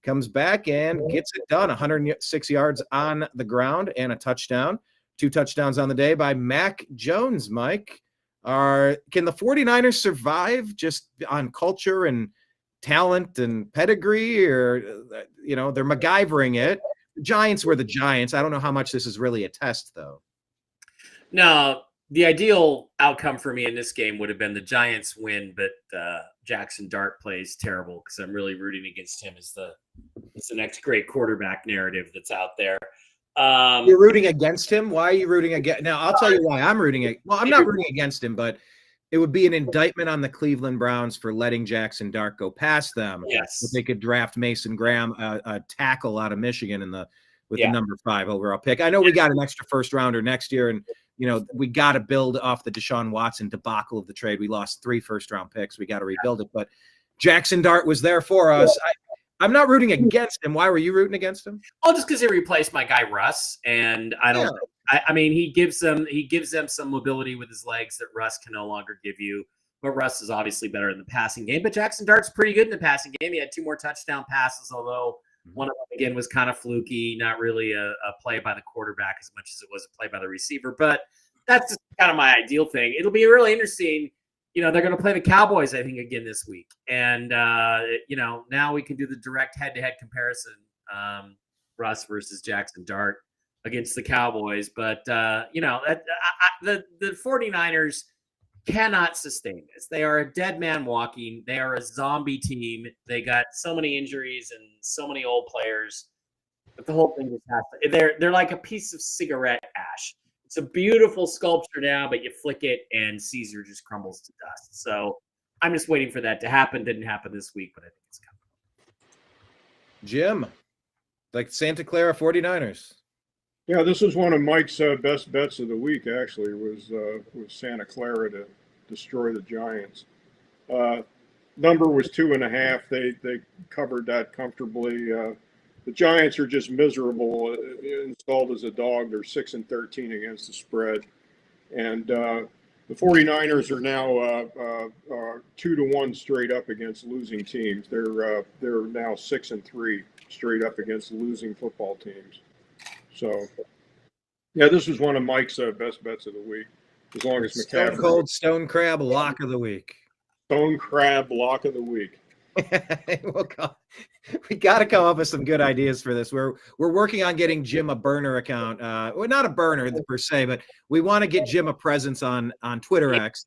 comes back and gets it done. 106 yards on the ground and a touchdown. 2 touchdowns on the day by Mac Jones, Mike. Can the 49ers survive just on culture and talent and pedigree, or they're MacGyvering it? The Giants were the Giants. I don't know how much this is really a test, though. No, the ideal outcome for me in this game would have been the Giants win, but Jackson Dart plays terrible, because I'm really rooting against him as the next great quarterback narrative that's out there. You're rooting against him? Why are you rooting against? Now, I'll tell you why I'm rooting. Well, I'm not rooting against him, but it would be an indictment on the Cleveland Browns for letting Jackson Dart go past them. Yes. If they could draft Mason Graham, a tackle out of Michigan with the number 5 overall pick. I know we got an extra first rounder next year, and we got to build off the Deshaun Watson debacle of the trade. We lost 3 first-round picks. We got to rebuild it. But Jackson Dart was there for us. I'm not rooting against him. Why were you rooting against him? Oh, just because he replaced my guy Russ, and I don't. Yeah. I mean, he gives them some mobility with his legs that Russ can no longer give you. But Russ is obviously better in the passing game. But Jackson Dart's pretty good in the passing game. He had 2 more touchdown passes, although one of them again was kind of fluky, not really a play by the quarterback as much as it was a play by the receiver. But that's just kind of my ideal thing. It'll be really interesting. They're going to play the Cowboys, I think, again this week. And, now we can do the direct head-to-head comparison, Russ versus Jackson Dart against the Cowboys. But, the 49ers cannot sustain this. They are a dead man walking. They are a zombie team. They got so many injuries and so many old players. But the whole thing just has to – they're like a piece of cigarette ash. It's a beautiful sculpture now, but you flick it and Caesar just crumbles to dust. So I'm just waiting for that to happen. Didn't happen this week, but I think it's coming. Jim, like Santa Clara 49ers. Yeah, this is one of Mike's best bets of the week, actually, was Santa Clara to destroy the Giants. Number was 2.5. They covered that comfortably. the Giants are just miserable. Installed as a dog, they're 6-13 against the spread, and the 49ers are now 2-1 straight up against losing teams. They're now 6-3 straight up against losing football teams. So, yeah, this was one of Mike's best bets of the week. As long as Stone McCaffrey. Cold Stone Crab lock of the week. Stone Crab lock of the week. We got to come up with some good ideas for this. We're working on getting Jim a burner account. Well, not a burner per se, but we want to get Jim a presence on Twitter X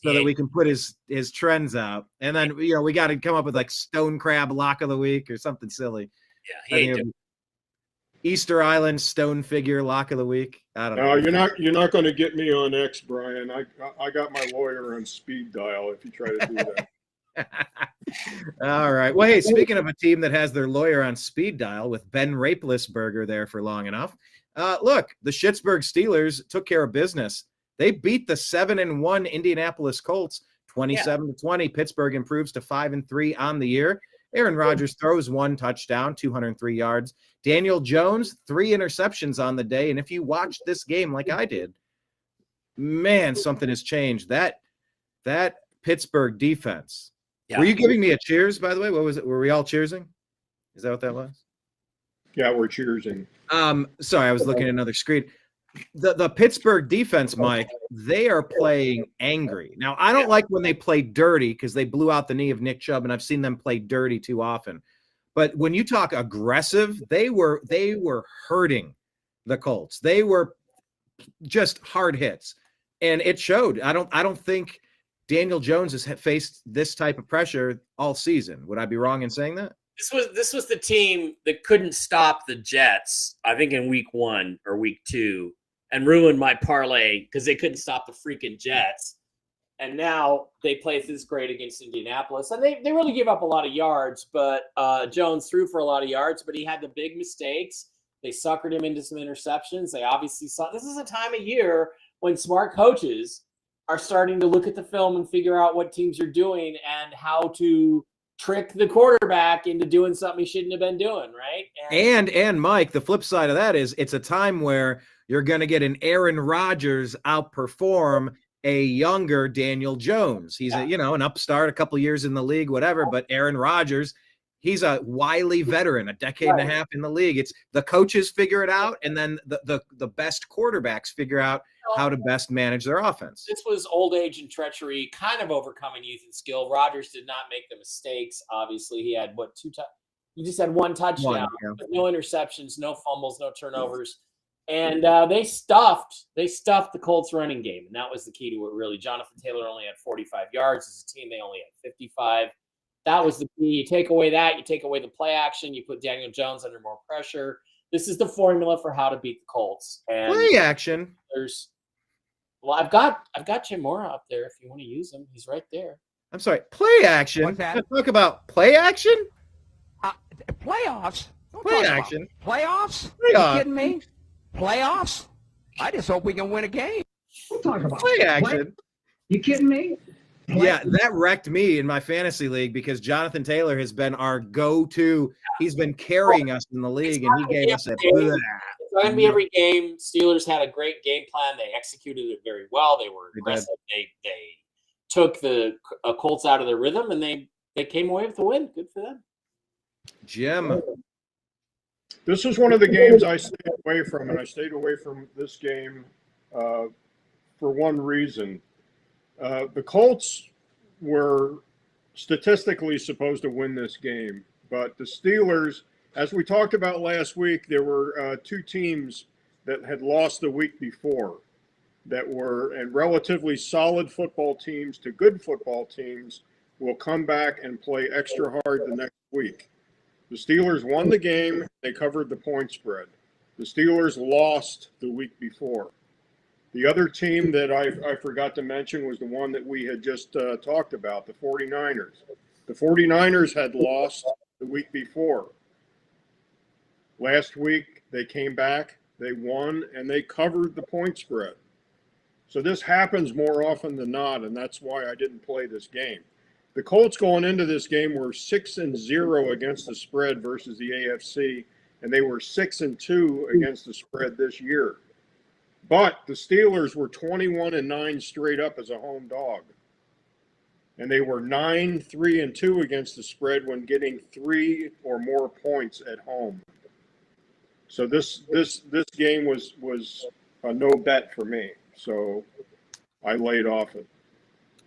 so that we can put his trends out. And then we got to come up with like Stone Crab lock of the week or something silly. Yeah, Easter Island stone figure lock of the week. I don't know. You're not going to get me on X, Brian. I got my lawyer on speed dial if you try to do that. All right. Well, hey, speaking of a team that has their lawyer on speed dial with Ben Rapelessberger there for long enough, look, the Schittsburg Steelers took care of business. They beat the 7-1 Indianapolis Colts 27-20. Pittsburgh improves to 5-3 on the year. Aaron Rodgers throws 1 touchdown, 203 yards. Daniel Jones, 3 interceptions on the day. And if you watched this game like I did, man, something has changed. That Pittsburgh defense. Yeah. Were you giving me a cheers, by the way? What was it? Were we all cheersing? Is that what that was? Yeah, we're cheersing. Sorry, I was looking at another screen. The Pittsburgh defense, Mike, they are playing angry. Now, I don't like when they play dirty because they blew out the knee of Nick Chubb, and I've seen them play dirty too often. But when you talk aggressive, they were hurting the Colts. They were just hard hits, and it showed. I don't think Daniel Jones has faced this type of pressure all season. Would I be wrong in saying that? This was the team that couldn't stop the Jets, I think, in week 1 or week 2, and ruined my parlay because they couldn't stop the freaking Jets. And now they play this great against Indianapolis. And they really gave up a lot of yards, but Jones threw for a lot of yards, but he had the big mistakes. They suckered him into some interceptions. They obviously saw this is a time of year when smart coaches are starting to look at the film and figure out what teams are doing and how to trick the quarterback into doing something he shouldn't have been doing, right? And Mike, the flip side of that is it's a time where you're going to get an Aaron Rodgers outperform a younger Daniel Jones. He's an upstart, a couple years in the league, whatever, but Aaron Rodgers, he's a wily veteran, a decade and a half in the league. It's the coaches figure it out, and then the best quarterbacks figure out how to best manage their offense. This was old age and treachery, kind of overcoming youth and skill. Rodgers did not make the mistakes. Obviously, he had he just had 1 touchdown, no interceptions, no fumbles, no turnovers. And they stuffed the Colts running game. And that was the key to it, really. Jonathan Taylor only had 45 yards. As a team, they only had 55. That was the key. You take away that, you take away the play action, you put Daniel Jones under more pressure. This is the formula for how to beat the Colts. And play action. I've got Jim Mora up there if you want to use him. He's right there. I'm sorry, play action. What's that? Let's talk about play action. Playoffs. Play action. Playoffs? Are you kidding me? Playoffs? I just hope we can win a game. We'll talk about play action. You kidding me? Yeah, that wrecked me in my fantasy league because Jonathan Taylor has been our go-to. He's been carrying us in the league, and he gave us a It's not going to be every game. Steelers had a great game plan. They executed it very well. They were aggressive. They took the Colts out of their rhythm, and they came away with the win. Good for them. Jim. This was one of the games I stayed away from, and I stayed away from this game for one reason. The Colts were statistically supposed to win this game, but the Steelers, as we talked about last week, there were 2 teams that had lost the week before that were, and relatively solid football teams to good football teams will come back and play extra hard the next week. The Steelers won the game. They covered the point spread. The Steelers lost the week before. The other team that I forgot to mention was the one that we had just talked about, the 49ers. The 49ers had lost the week before. Last week, they came back, they won, and they covered the point spread. So this happens more often than not, and that's why I didn't play this game. The Colts going into this game were 6-0 against the spread versus the AFC, and they were 6-2 against the spread this year. But the Steelers were 21-9 straight up as a home dog. And they were 9-3-2 against the spread when getting 3 or more points at home. So this game was a no bet for me. So I laid off it.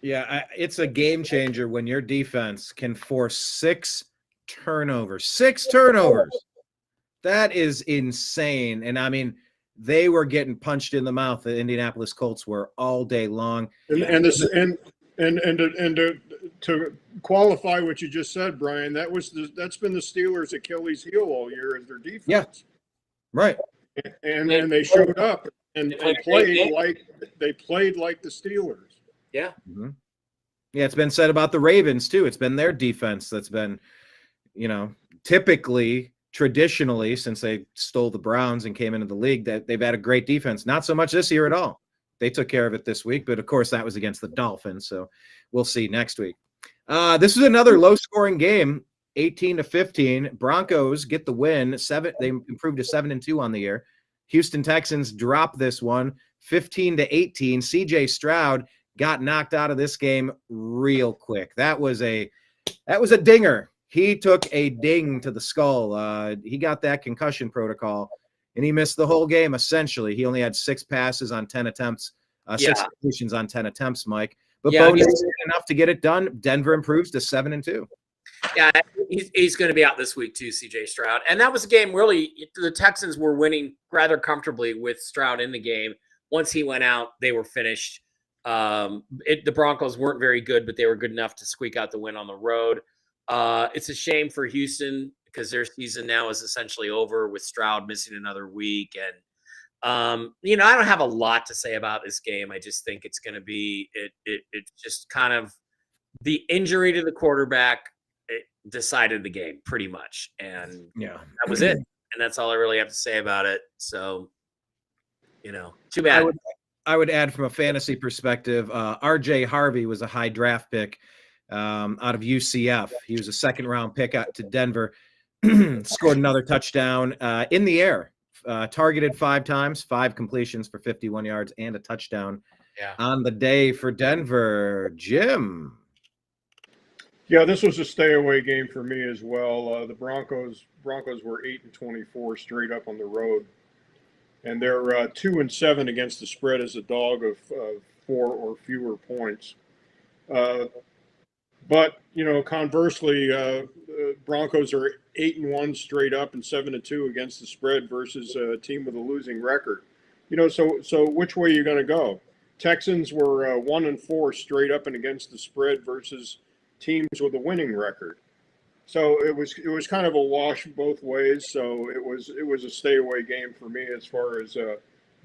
Yeah, it's a game changer when your defense can force 6 turnovers. 6 turnovers. That is insane. And I mean, they were getting punched in the mouth. The Indianapolis Colts were all day long. And to qualify what you just said, Brian, that's been the Steelers' Achilles heel all year is their defense. Yeah, right. And they showed up and played like the Steelers. Yeah. Mm-hmm. Yeah, it's been said about the Ravens too. It's been their defense that's been, typically, traditionally, since they stole the Browns and came into the league, that they've had a great defense. Not so much this year at all. They took care of it this week, but of course that was against the Dolphins. So we'll see next week. This was another low-scoring game, 18-15. Broncos get the win. They improved to 7-2 on the year. Houston Texans drop this one, 15-18. CJ Stroud got knocked out of this game real quick. That was a dinger. He took a ding to the skull. He got that concussion protocol, and he missed the whole game, essentially. He only had 6 passes on 10 attempts, 6 completions on 10 attempts, Mike. But Bonus did enough to get it done. Denver improves to 7-2. Yeah, he's going to be out this week too, CJ Stroud. And that was a game, really, the Texans were winning rather comfortably with Stroud in the game. Once he went out, they were finished. The Broncos weren't very good, but they were good enough to squeak out the win on the road. It's a shame for Houston because their season now is essentially over with Stroud missing another week. And, I don't have a lot to say about this game. I just think it's going to be, it's just kind of the injury to the quarterback decided the game pretty much. And that was it. And that's all I really have to say about it. So, too bad. I would add from a fantasy perspective, RJ Harvey was a high draft pick. Out of UCF. He was a second-round pick out to Denver, scored another touchdown in the air, targeted 5 times, 5 completions for 51 yards and a touchdown on the day for Denver. Jim. Yeah, this was a stay-away game for me as well. The Broncos were 8-24 straight up on the road, and they're 2-7 against the spread as a dog of 4 or fewer points. But, conversely, Broncos are 8-1 straight up and 7-2 against the spread versus a team with a losing record. So which way are you going to go? Texans were 1-4 straight up and against the spread versus teams with a winning record. So it was kind of a wash both ways. So it was a stay away game for me as far as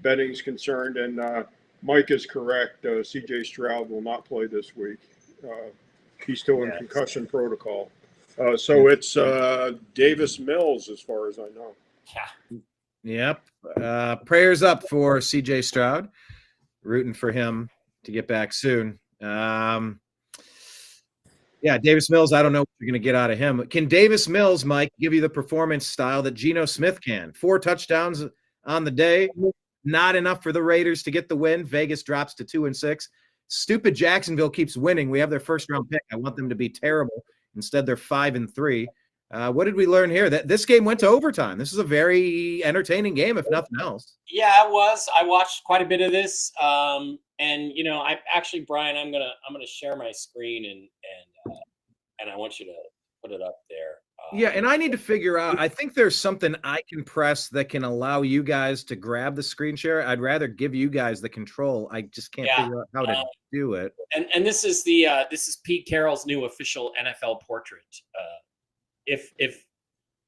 betting's concerned. And Mike is correct. CJ Stroud will not play this week. He's still in concussion protocol. So it's Davis Mills as far as I know. Yeah. Yep. Prayers up for CJ Stroud. Rooting for him to get back soon. Davis Mills, I don't know what you're going to get out of him. Can Davis Mills, Mike, give you the performance style that Geno Smith can? 4 touchdowns on the day. Not enough for the Raiders to get the win. Vegas drops to 2-6. Stupid Jacksonville keeps winning. We have their first-round pick. I want them to be terrible. Instead, they're 5-3. What did we learn here? That this game went to overtime. This is a very entertaining game, if nothing else. Yeah, it was. I watched quite a bit of this, and I actually, Brian, I'm gonna share my screen and I want you to put it up there. And I need to figure out. I think there's something I can press that can allow you guys to grab the screen share. I'd rather give you guys the control. I just can't figure out how to do it. And this is Pete Carroll's new official NFL portrait. If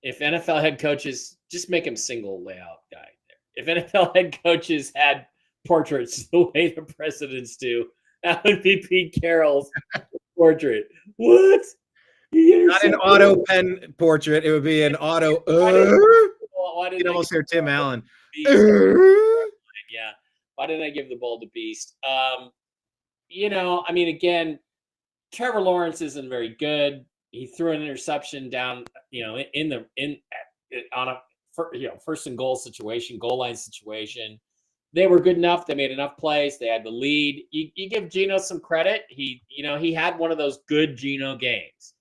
NFL head coaches, just make him single layout guy there. If NFL head coaches had portraits the way the presidents do, that would be Pete Carroll's portrait. What? Not an auto pen portrait. It would be an auto. You can almost hear Tim Allen. Yeah. Why didn't I give the ball to Beast? Again, Trevor Lawrence isn't very good. He threw an interception down, on a first and goal situation, goal line situation. They were good enough. They made enough plays. They had the lead. You give Geno some credit. He had one of those good Geno games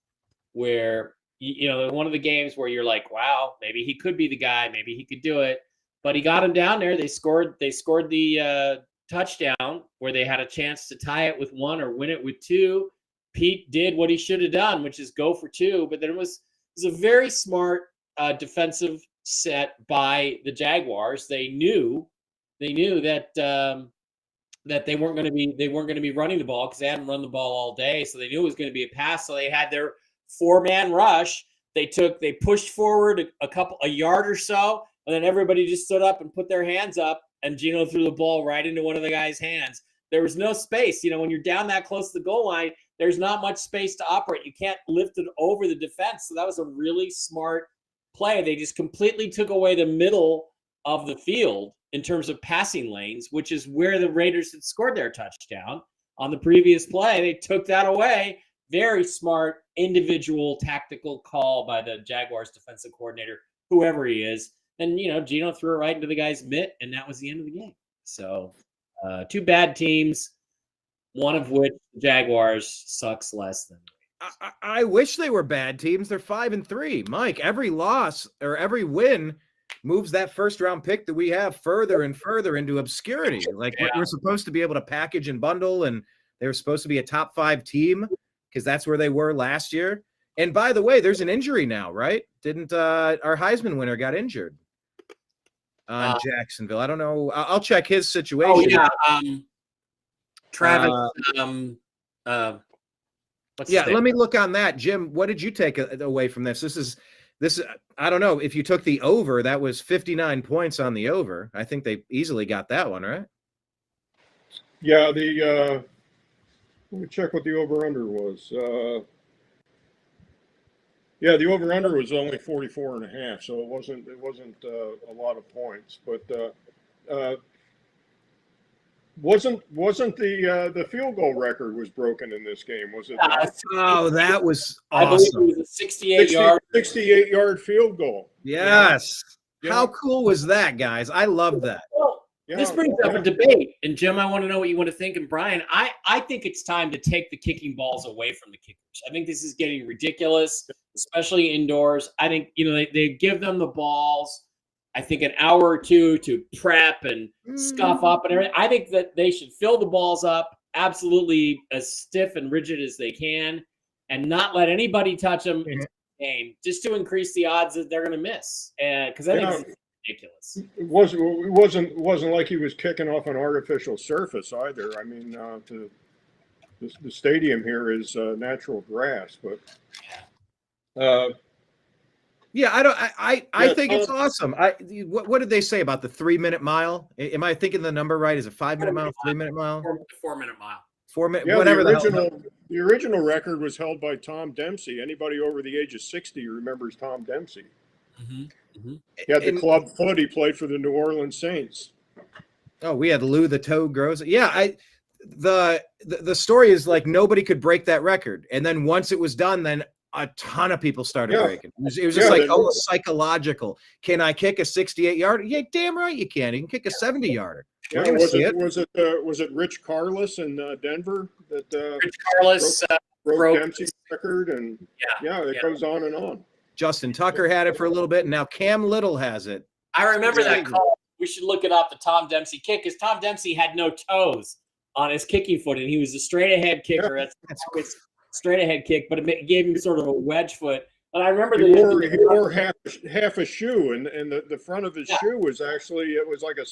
where, one of the games where you're like, wow, maybe he could be the guy. Maybe he could do it. But he got him down there. They scored the touchdown where they had a chance to tie it with 1 or win it with 2. Pete did what he should have done, which is go for 2. But then it was a very smart defensive set by the Jaguars. They knew that that they weren't going to be running the ball because they hadn't run the ball all day. So they knew it was going to be a pass. So they had their 4-man rush. They pushed forward a yard or so, and then everybody just stood up and put their hands up, and Geno threw the ball right into one of the guys' hands. There was no space. When you're down that close to the goal line, there's not much space to operate. You can't lift it over the defense. So that was a really smart play. They just completely took away the middle of the field in terms of passing lanes, which is where the Raiders had scored their touchdown on the previous play. They took that away. Very smart individual tactical call by the Jaguars defensive coordinator, whoever he is. And, Geno threw it right into the guy's mitt, and that was the end of the game. So 2 bad teams, one of which, the Jaguars, sucks less than. I wish they were bad teams. They're 5-3. Mike, every loss or every win moves that first-round pick that we have further and further into obscurity. Like, we're supposed to be able to package and bundle, and they were supposed to be a top 5 team because that's where they were last year. And by the way, there's an injury now, right? Didn't our Heisman winner got injured on Jacksonville? I don't know. I'll check his situation. Oh, yeah. Travis. Let me look on that. Jim, what did you take away from this? This I don't know. If you took the over, that was 59 points on the over. I think they easily got that one, right? Yeah, let me check what the over-under was. Yeah, the over-under was only 44.5, so it wasn't a lot of points. But wasn't the field goal record was broken in this game? Was it? Oh, that was awesome. I believe it was a 68-yard field goal. Yes. Yeah. How cool was that, guys? I love that. Well, this brings up a debate. And Jim, I want to know what you want to think. And Brian, I think it's time to take the kicking balls away from the kickers. I think this is getting ridiculous, especially indoors. I think, they give them the balls, I think, an hour or two to prep and scuff up and everything. I think that they should fill the balls up absolutely as stiff and rigid as they can and not let anybody touch them in the game, just to increase the odds that they're going to miss. Because I think it's ridiculous. It wasn't like he was kicking off an artificial surface either. I mean, the stadium here is natural grass, but I think it's awesome. What did they say about the 3-minute mile? Am I thinking the number right? Is it 5-minute mile, 3-minute mile? 4-minute mile. 4 minute, yeah, whatever the original record was held by Tom Dempsey. Anybody over the age of 60 remembers Tom Dempsey. Mm-hmm. Mm-hmm. He had the club foot. He played for the New Orleans Saints. Oh, we had Lou the Toe Grows. Yeah, the story is like nobody could break that record, and then once it was done, then a ton of people started breaking. It was just like almost psychological. Can I kick a 68-yarder? Yeah, damn right you can. You can kick a 70-yarder. Yeah, was it Rich Carless in Denver that Rich Carless broke Dempsey's record, and it goes on and on. Justin Tucker had it for a little bit, and now Cam Little has it. I remember that call. We should look it up, the Tom Dempsey kick, because Tom Dempsey had no toes on his kicking foot, and he was a straight-ahead kicker. Yeah, that's straight-ahead kick, but it gave him sort of a wedge foot. And I remember he wore half a shoe, and the front of his shoe was actually, it was like a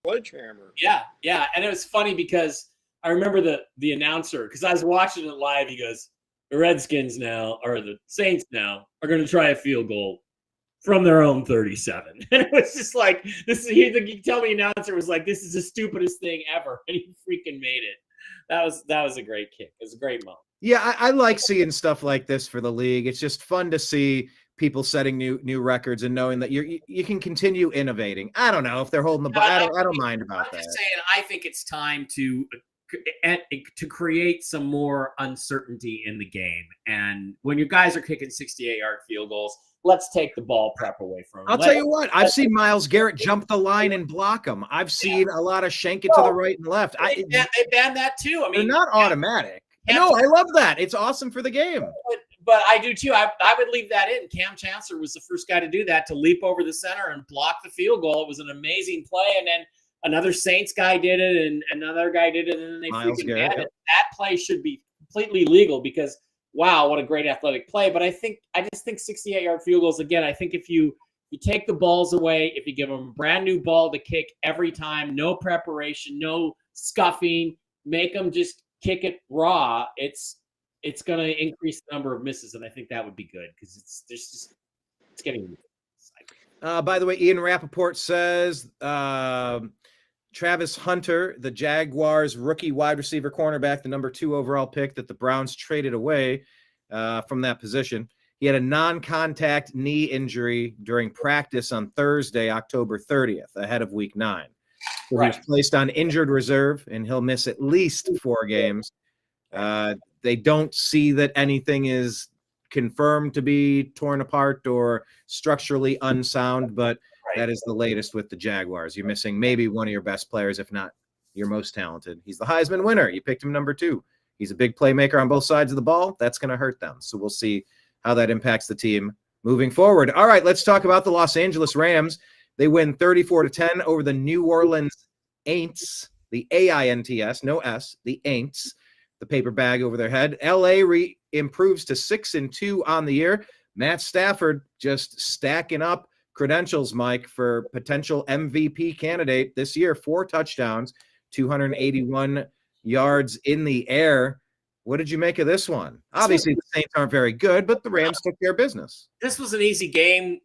sledgehammer. Yeah. And it was funny because I remember the announcer, because I was watching it live, he goes, the Redskins now, or the Saints now, are going to try a field goal from their own 37. And it was just like, you can tell the announcer was like, this is the stupidest thing ever. And he freaking made it. That was a great kick. It was a great moment. Yeah, I like seeing stuff like this for the league. It's just fun to see people setting new records and knowing that you can continue innovating. I don't know if they're holding the ball. I don't mind about that. I'm just saying, I think it's time to to create some more uncertainty in the game. And when your guys are kicking 68-yard field goals, let's take the ball prep away from them. I'll tell you what, I've seen Myles Garrett jump the line and block them. I've seen a lot of shank it to the right and left. They banned that too. I mean, they're not automatic. No, I love that. It's awesome for the game. But I do too. I would leave that in. Cam Chancellor was the first guy to do that, to leap over the center and block the field goal. It was an amazing play. And then another Saints guy did it, and another guy did it, and then they freaking banned it. That play should be completely legal because, wow, what a great athletic play. But I just think 68-yard field goals, again, I think if you take the balls away, if you give them a brand new ball to kick every time, no preparation, no scuffing, make them just kick it raw, it's going to increase the number of misses, and I think that would be good because it's getting. By the way, Ian Rappaport says Travis Hunter, the Jaguars rookie wide receiver cornerback, the number 2 overall pick that the Browns traded away from that position. He had a non-contact knee injury during practice on Thursday, October 30th, ahead of Week 9. So he was placed on injured reserve, and he'll miss at least 4 games. They don't see that anything is confirmed to be torn apart or structurally unsound, but that is the latest with the Jaguars. You're missing maybe one of your best players, if not your most talented. He's the Heisman winner. You picked him number 2. He's a big playmaker on both sides of the ball. That's going to hurt them. So we'll see how that impacts the team moving forward. All right, let's talk about the Los Angeles Rams. They win 34-10 over the New Orleans Aints, the AINTS, no S, the Aints. The paper bag over their head. LA improves to 6-2 on the year. Matt Stafford just stacking up credentials, Mike, for potential MVP candidate this year. 4 touchdowns, 281 yards in the air. What did you make of this one? Obviously, the Saints aren't very good, but the Rams took their business. This was an easy game.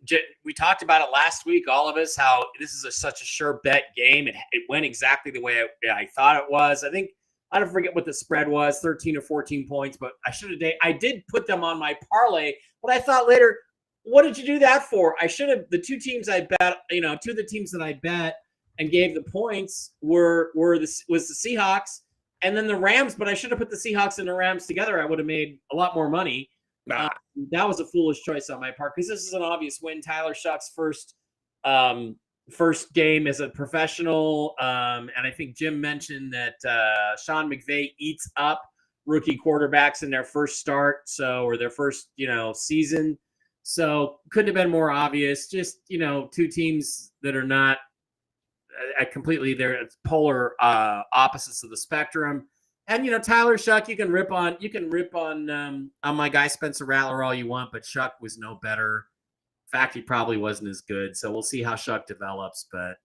We talked about it last week, all of us, how this is such a sure bet game. It went exactly the way I thought it was. I don't forget what the spread was, 13 or 14 points, but I did put them on my parlay, but I thought later, what did you do that for? I should have, the 2 teams I bet, 2 of the teams that I bet and gave the points was the Seahawks and then the Rams, but I should have put the Seahawks and the Rams together. I would have made a lot more money. That was a foolish choice on my part because this is an obvious win. Tyler Shuck's first game as a professional. And I think Jim mentioned that Sean McVay eats up rookie quarterbacks in their first start. Or their first, season. So couldn't have been more obvious. Just, 2 teams that are not completely, they're polar opposites of the spectrum. And, Tyler Shuck, you can rip on my guy, Spencer Rattler all you want, but Shuck was no better. In fact, he probably wasn't as good. So we'll see how Shuck develops, but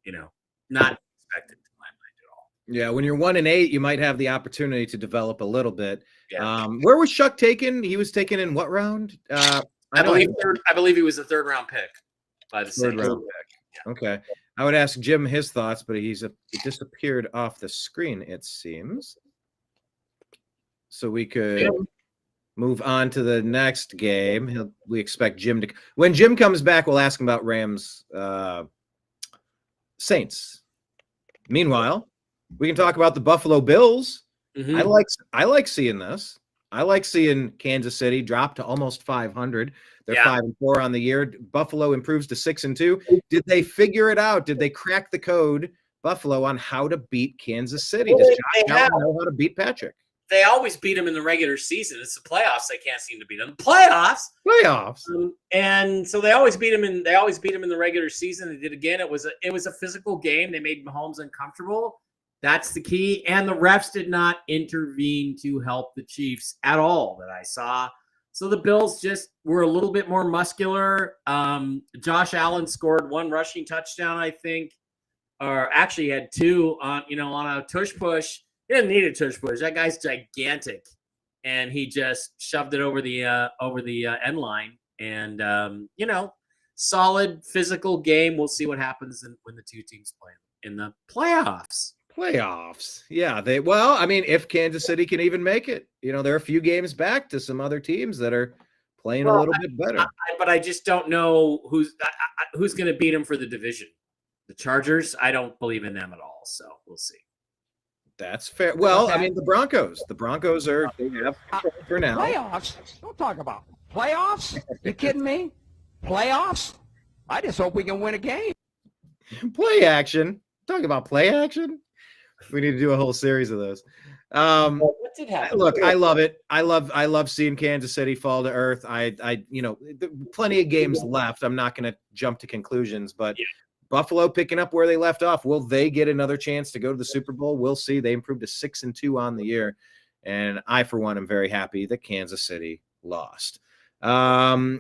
not expected to my mind at all. Yeah, when you're 1-8, you might have the opportunity to develop a little bit. Yeah. Where was Shuck taken? He was taken in what round? I believe he was a 3rd round pick by the Saints. 3rd round pick. Yeah. Okay. I would ask Jim his thoughts, but he disappeared off the screen, it seems. So we could move on to the next game. We expect Jim to. When Jim comes back, we'll ask him about Rams Saints. Meanwhile, we can talk about the Buffalo Bills. Mm-hmm. I like seeing this. I like seeing Kansas City drop to almost 500. They're 5-4 on the year. Buffalo improves to 6-2. Did they figure it out? Did they crack the code, Buffalo, on how to beat Kansas City? Does Josh Allen know how to beat Patrick? They always beat them in the regular season. It's the playoffs they can't seem to beat them. Playoffs. And so they always beat them in the regular season. They did again. It was a physical game. They made Mahomes uncomfortable. That's the key. And the refs did not intervene to help the Chiefs at all that I saw. So the Bills just were a little bit more muscular. Josh Allen scored 1 rushing touchdown, I think, or actually had 2 on a tush push. He didn't need a tush push. That guy's gigantic, and he just shoved it over the end line. And solid physical game. We'll see what happens when the 2 teams play in the playoffs. Yeah. If Kansas City can even make it, they're a few games back to some other teams that are playing a little bit better. But I just don't know who's going to beat them for the division. The Chargers, I don't believe in them at all. So we'll see. That's fair. Well, I mean, the Broncos are they have control for now. Playoffs? Don't talk about playoffs. You kidding me? Playoffs? I just hope we can win a game. Play action. Talk about play action. We need to do a whole series of those. What did happen? Look, I love it. I love seeing Kansas City fall to earth. Plenty of games left. I'm not going to jump to conclusions, but Buffalo picking up where they left off. Will they get another chance to go to the Super Bowl? We'll see. They improved to 6-2 on the year, and I, for one, am very happy that Kansas City lost. I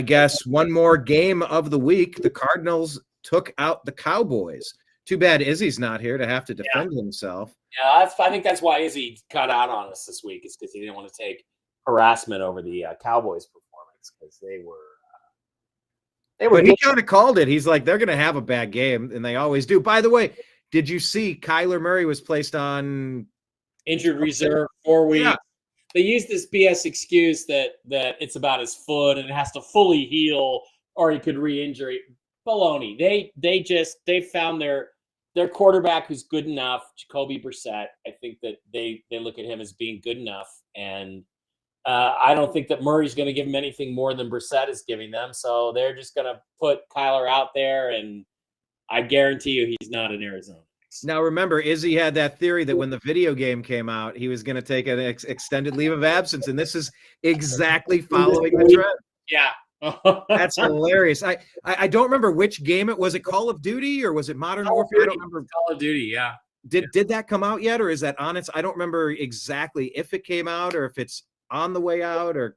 guess one more game of the week. The Cardinals took out the Cowboys. Too bad Izzy's not here to have to defend himself. Yeah, I think that's why Izzy cut out on us this week, is because he didn't want to take harassment over the Cowboys performance, because they were. But he kind of called it. He's like, they're going to have a bad game, and they always do. By the way, did you see Kyler Murray was placed on injured reserve 4 weeks? Yeah. They use this BS excuse that it's about his foot and it has to fully heal, or he could re-injure it. Baloney. They found their quarterback who's good enough, Jacoby Brissett. I think that they look at him as being good enough, and I don't think that Murray's going to give him anything more than Brissett is giving them. So they're just going to put Kyler out there, and I guarantee you he's not in Arizona. Now, remember, Izzy had that theory that when the video game came out, he was going to take an extended leave of absence, and this is exactly following the trend. Yeah. That's hilarious. I don't remember which game it was. It Call of Duty or was it Modern Warfare? I don't remember. Call of Duty, yeah. Did that come out yet, or is that on its? I don't remember exactly if it came out or if it's on the way out, or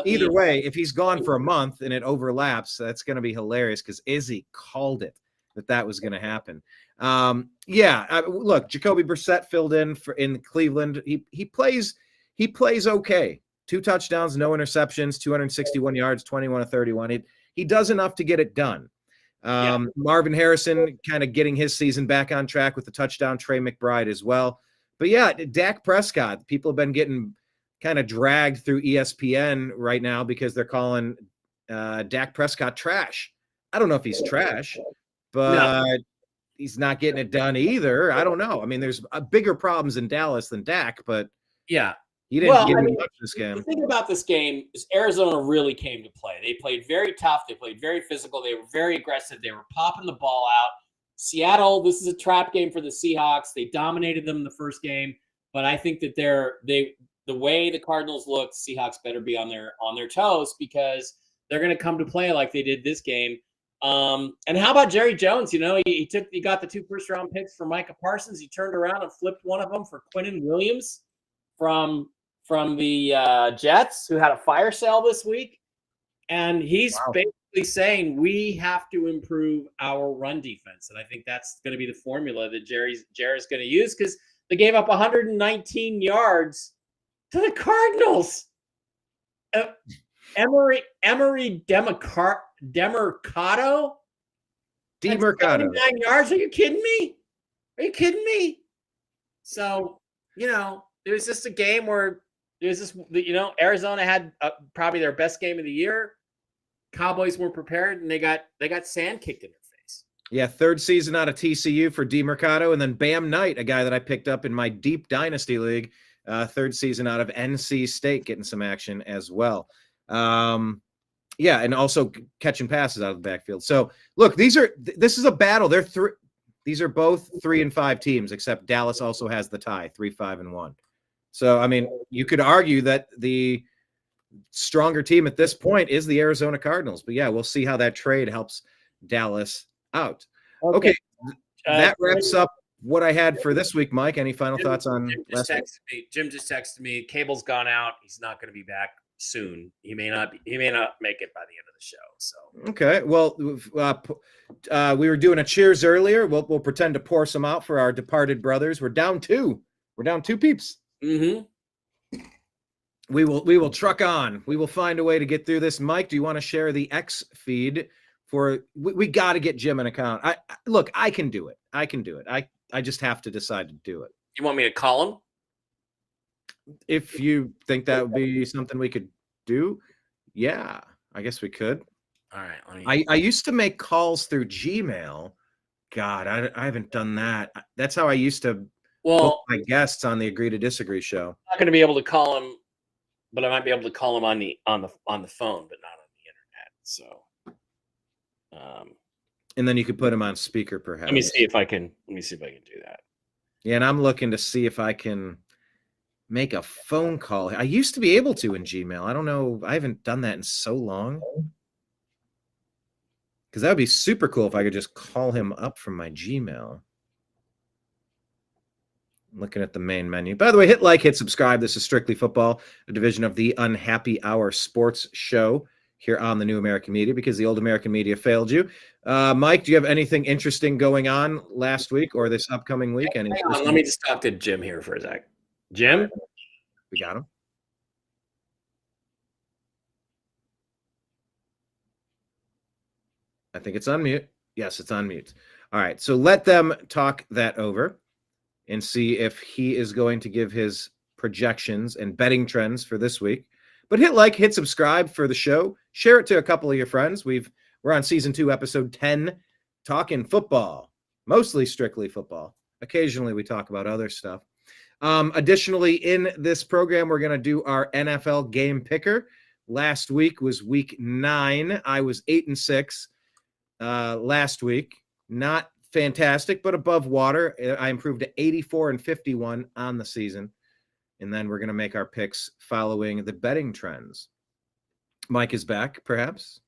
either way, if he's gone for a month and it overlaps, that's going to be hilarious because Izzy called it that was going to happen. Look, Jacoby Brissett filled in Cleveland. He plays okay. 2 touchdowns, no interceptions, 261 yards, 21 of 31. He does enough to get it done. Marvin Harrison kind of getting his season back on track with the touchdown. Trey McBride as well. But yeah, Dak Prescott, people have been getting kind of dragged through ESPN right now because they're calling Dak Prescott trash. I don't know if he's trash, but he's not getting it done either. I don't know. I mean, there's bigger problems in Dallas than Dak, but yeah. He didn't give me much this game. The thing about this game is Arizona really came to play. They played very tough. They played very physical. They were very aggressive. They were popping the ball out. Seattle, this is a trap game for the Seahawks. They dominated them in the first game, but I think that the way the Cardinals look, Seahawks better be on their toes, because they're going to come to play like they did this game. And how about Jerry Jones? You know, he got the 2 first-round picks for Micah Parsons. He turned around and flipped one of them for Quinnen Williams from the Jets, who had a fire sale this week. And he's basically saying we have to improve our run defense. And I think that's going to be the formula that Jerry's going to use, because they gave up 119 yards to the Cardinals. Emery Demercado? 79 yards? Are you kidding me? So, it was just a game where Arizona had probably their best game of the year. Cowboys weren't prepared, and they got sand kicked in their face. Yeah, 3rd season out of TCU for DeMercado, and then Bam Knight, a guy that I picked up in my deep dynasty league, 3rd season out of NC State, getting some action as well. And also catching passes out of the backfield. So look, this is a battle. These are both 3-5 teams, except Dallas also has the tie, 3-5-1. So, I mean, you could argue that the stronger team at this point is the Arizona Cardinals. But yeah, we'll see how that trade helps Dallas out. Okay. That wraps up what I had for this week, Mike. Any final thoughts on last week? Jim just texted me. Cable's gone out. He's not going to be back soon. He may not make it by the end of the show. So okay. Well, we were doing a cheers earlier. We'll pretend to pour some out for our departed brothers. We're down 2. We're down 2 peeps. Mm-hmm. We will truck on. We will find a way to get through this. Mike, do you want to share the X feed for? We got to get Jim an account. I can do it. I just have to decide to do it. You want me to call him? If you think that would be something we could do, yeah, I guess we could. All right. I used to make calls through Gmail. God, I haven't done that. That's how I used to Well, my guests on the Agree to Disagree show. I'm not going to be able to call him, but I might be able to call him on the phone, but not on the internet. So, and then you could put him on speaker, perhaps. let me see if I can do that. Yeah, and I'm looking to see if I can make a phone call. I used to be able to in Gmail. I don't know. I haven't done that in so long. Because that would be super cool if I could just call him up from my Gmail. I'm looking at the main menu. By the way, hit like, hit subscribe. This is Strictly Football, a division of the Unhappy Hour Sports Show here on the New American Media, because the old American Media failed you. Mike, do you have anything interesting going on last week or this upcoming week? Hang on, let me just talk to Jim here for a sec. Jim? We got him. I think it's on mute. Yes, it's on mute. All right, so let them talk that over and see if he is going to give his projections and betting trends for this week. But hit like, hit subscribe for the show. Share it to a couple of your friends. We're on season 2, episode 10, talking football, mostly strictly football. Occasionally we talk about other stuff. Additionally, in this program, we're going to do our NFL game picker. Last week was week 9. I was 8-6 last week. Not fantastic, but above water. I improved to 84-51 on the season. And then we're going to make our picks following the betting trends. Mike is back, perhaps.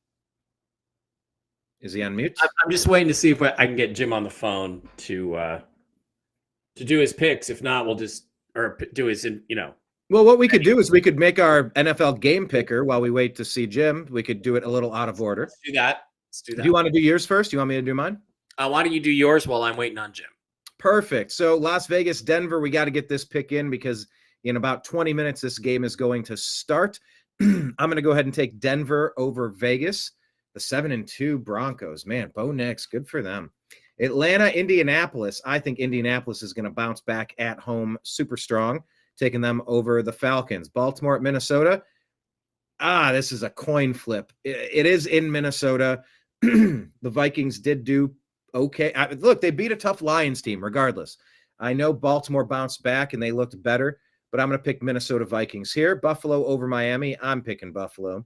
Is he on mute? I'm just waiting to see if I can get Jim on the phone to do his picks. If not, we'll just do his, Well, what we could do is we could make our NFL game picker while we wait to see Jim. We could do it a little out of order. Let's do that. Do you want to do yours first? Do you want me to do mine? Why don't you do yours while I'm waiting on Jim? Perfect. So Las Vegas, Denver, we got to get this pick in because in about 20 minutes, this game is going to start. I'm going to go ahead and take Denver over Vegas. The 7-2 Broncos, man, Bo Nix, good for them. Atlanta, Indianapolis. I think Indianapolis is going to bounce back at home super strong, taking them over the Falcons. Baltimore at Minnesota. This is a coin flip. It is in Minnesota. The Vikings did do okay. Look, they beat a tough Lions team regardless. I know Baltimore bounced back and they looked better, but I'm going to pick Minnesota Vikings here. Buffalo over Miami. I'm picking Buffalo.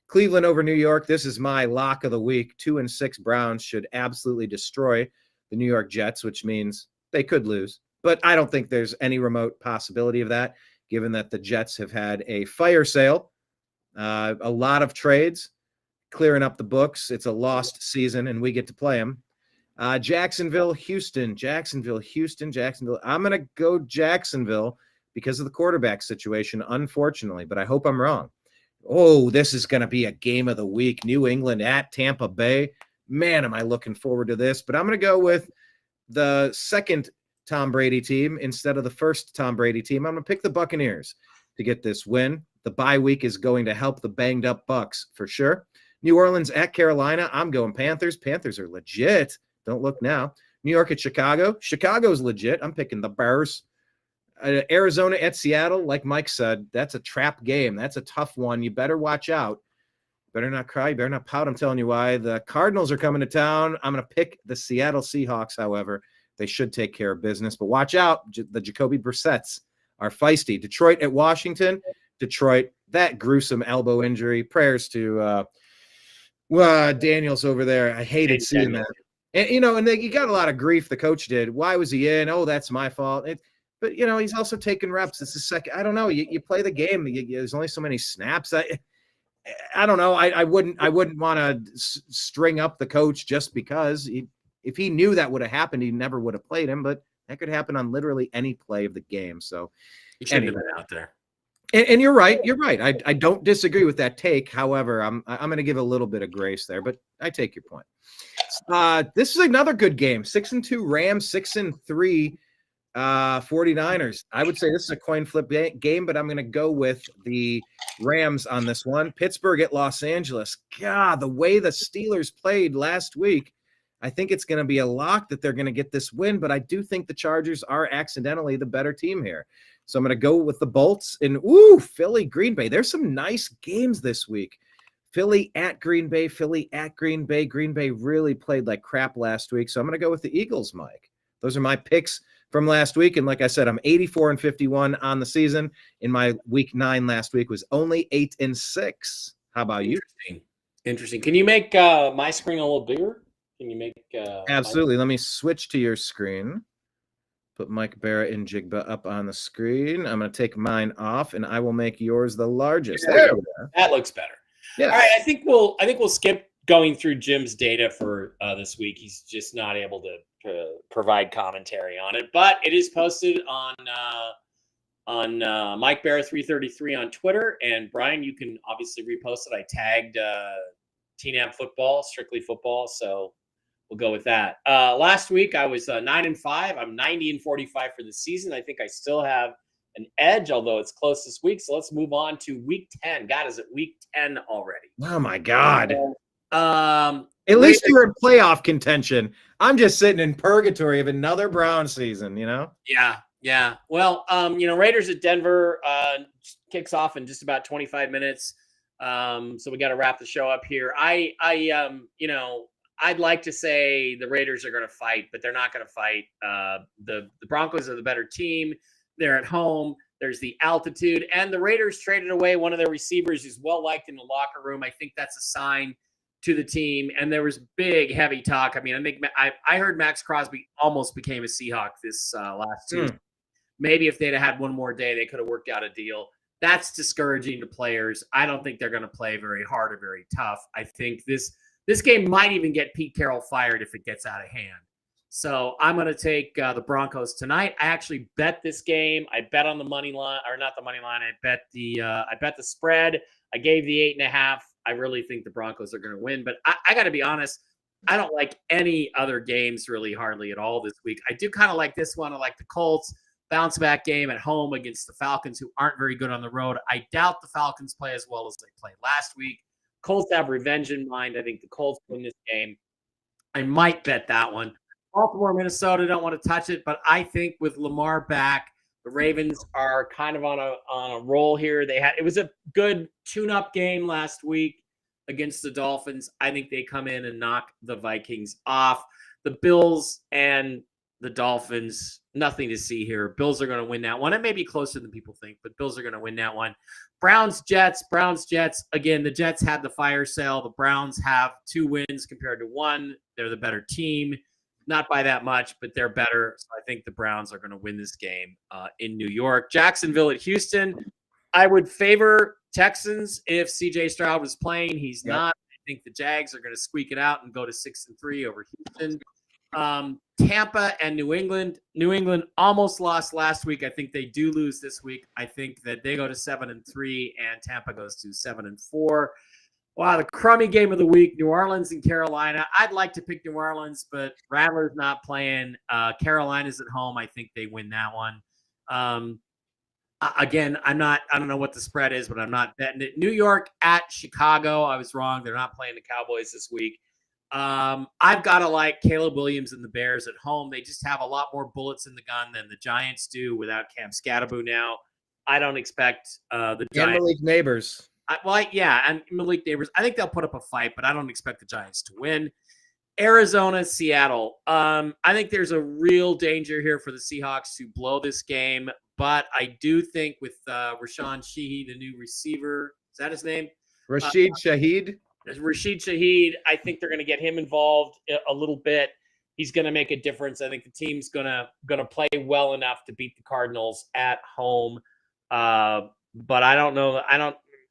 Cleveland over New York. This is my lock of the week. 2-6 Browns should absolutely destroy the New York Jets, which means they could lose. But I don't think there's any remote possibility of that, given that the Jets have had a fire sale, a lot of trades, clearing up the books. It's a lost season, and we get to play them. Jacksonville, Houston. I'm going to go Jacksonville because of the quarterback situation, unfortunately, but I hope I'm wrong. Oh, this is going to be a game of the week. New England at Tampa Bay. Man, am I looking forward to this. But I'm going to go with the second Tom Brady team instead of the first Tom Brady team. I'm going to pick the Buccaneers to get this win. The bye week is going to help the banged up Bucs for sure. New Orleans at Carolina. I'm going Panthers. Panthers are legit. Don't look now. New York at Chicago. Chicago's legit. I'm picking the Bears. Arizona at Seattle, like Mike said, that's a trap game. That's a tough one. You better watch out. Better not cry. You better not pout. I'm telling you why. The Cardinals are coming to town. I'm going to pick the Seattle Seahawks, however. They should take care of business. But watch out. The Jacoby Brissetts are feisty. Detroit at Washington. Detroit, that gruesome elbow injury. Prayers to Daniels over there. I hated seeing that. And, you got a lot of grief the coach did. Why was he in? Oh, that's my fault. But, he's also taking reps. It's the second. I don't know. You play the game. There's only so many snaps. I don't know. I wouldn't want to string up the coach just because if he knew that would have happened, he never would have played him. But that could happen on literally any play of the game. So he shouldn't have been out there. And you're right. You're right. I don't disagree with that take. However, I'm going to give a little bit of grace there. But I take your point. This is another good game. 6-2 Rams, 6-3. 49ers. I would say this is a coin flip game, but I'm going to go with the Rams on this one. Pittsburgh at Los Angeles. God, the way the Steelers played last week, I think it's going to be a lock that they're going to get this win, but I do think the Chargers are accidentally the better team here. So I'm going to go with the Bolts and Philly, Green Bay. There's some nice games this week. Philly at Green Bay, Green Bay really played like crap last week. So I'm going to go with the Eagles, Mike. Those are my picks from last week. And like I said, I'm 84-51 on the season. In my week 9 last week was only 8-6. How about you? Interesting. Can you make my screen a little bigger? Can you make Absolutely. Let me switch to your screen. Put Mike Bara and Jigba up on the screen. I'm going to take mine off, and I will make yours the largest. There we go. That looks better. Yeah. All right. I think we'll skip going through Jim's data for this week. He's just not able to provide commentary on it, but it is posted on Mike Bara 333 on Twitter. And Brian, you can obviously repost it. I tagged TNAM football, strictly football, so we'll go with that. Last week I was 9-5. I'm 90-45 for the season. I think I still have an edge, although it's close this week. So let's move on to week 10. God, is it week 10 already? Oh my God. At least you're in playoff contention. I'm just sitting in purgatory of another Brown season, you know? Yeah. Well, Raiders at Denver kicks off in just about 25 minutes. So we got to wrap the show up here. I'd like to say the Raiders are going to fight, but they're not going to fight. The Broncos are the better team. They're at home. There's the altitude, and the Raiders traded away one of their receivers who's well liked in the locker room. I think that's a sign to the team. And there was big, heavy talk. I mean, I heard Max Crosby almost became a Seahawk this last season. Maybe if they'd have had one more day, they could have worked out a deal. That's discouraging to players. I don't think they're going to play very hard or very tough. I think this game might even get Pete Carroll fired if it gets out of hand. So I'm going to take the Broncos tonight. I actually bet this game. I bet on the money line, or not the money line. I bet the spread. I gave the 8.5. I really think the Broncos are going to win. But I got to be honest, I don't like any other games really hardly at all this week. I do kind of like this one. I like the Colts bounce back game at home against the Falcons, who aren't very good on the road. I doubt the Falcons play as well as they played last week. Colts have revenge in mind. I think the Colts win this game. I might bet that one. Baltimore, Minnesota, don't want to touch it, but I think with Lamar back, the Ravens are kind of on a roll here. It was a good tune-up game last week against the Dolphins. I think they come in and knock the Vikings off. The Bills and the Dolphins, nothing to see here. Bills are going to win that one. It may be closer than people think, but Bills are going to win that one. Browns, Jets. Again, the Jets had the fire sale. The Browns have 2 wins compared to 1. They're the better team. Not by that much, but they're better. So I think the Browns are going to win this game in New York. Jacksonville at Houston. I would favor Texans if CJ Stroud was playing. He's not. I think the Jags are going to squeak it out and go to 6-3 over Houston. Tampa and New England. New England almost lost last week. I think they do lose this week. I think that they go to 7-3 and Tampa goes to 7-4. Wow, the crummy game of the week, New Orleans and Carolina. I'd like to pick New Orleans, but Rattler's not playing. Carolina's at home. I think they win that one. Again, I don't know what the spread is, but I'm not betting it. New York at Chicago. I was wrong. They're not playing the Cowboys this week. I've got to like Caleb Williams and the Bears at home. They just have a lot more bullets in the gun than the Giants do without Cam Scatterbo now. I don't expect the Giants. And Malik Neighbors. And Malik Neighbors. I think they'll put up a fight, but I don't expect the Giants to win. Arizona, Seattle. I think there's a real danger here for the Seahawks to blow this game, but I do think with Rashawn Sheehy, the new receiver, is that his name? Rashid Shaheed. Rashid Shaheed. I think they're going to get him involved a little bit. He's going to make a difference. I think the team's going to play well enough to beat the Cardinals at home. But I don't know.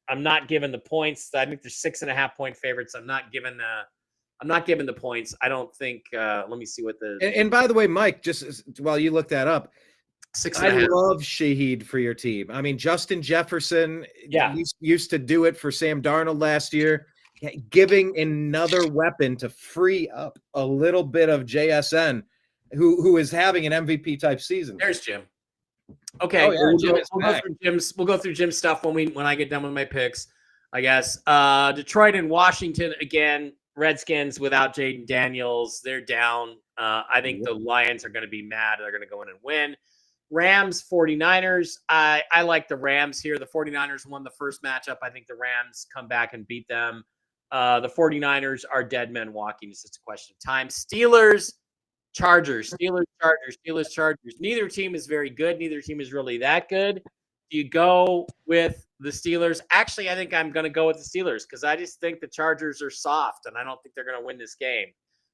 I'm not giving the points. I think they're 6.5 point favorites. I'm not giving the points. I don't think. Let me see what the. And by the way, Mike, just while you look that up, 6.5. I love Shaheed for your team. I mean, Justin Jefferson used to do it for Sam Darnold last year, giving another weapon to free up a little bit of JSN, who is having an MVP type season. There's Jim. Okay, we'll go through Jim's stuff when I get done with my picks, I guess. Detroit and Washington again. Redskins without Jaden Daniels, they're down. I think the Lions are going to be mad. They're going to go in and win. Rams, 49ers. I like the Rams here. The 49ers won the first matchup. I think the Rams come back and beat them. The 49ers are dead men walking. It's just a question of time. Steelers Chargers, Steelers, Chargers, Steelers, Chargers. Neither team is very good. Neither team is really that good. Do you go with the Steelers? Actually, I think I'm going to go with the Steelers because I just think the Chargers are soft, and I don't think they're going to win this game.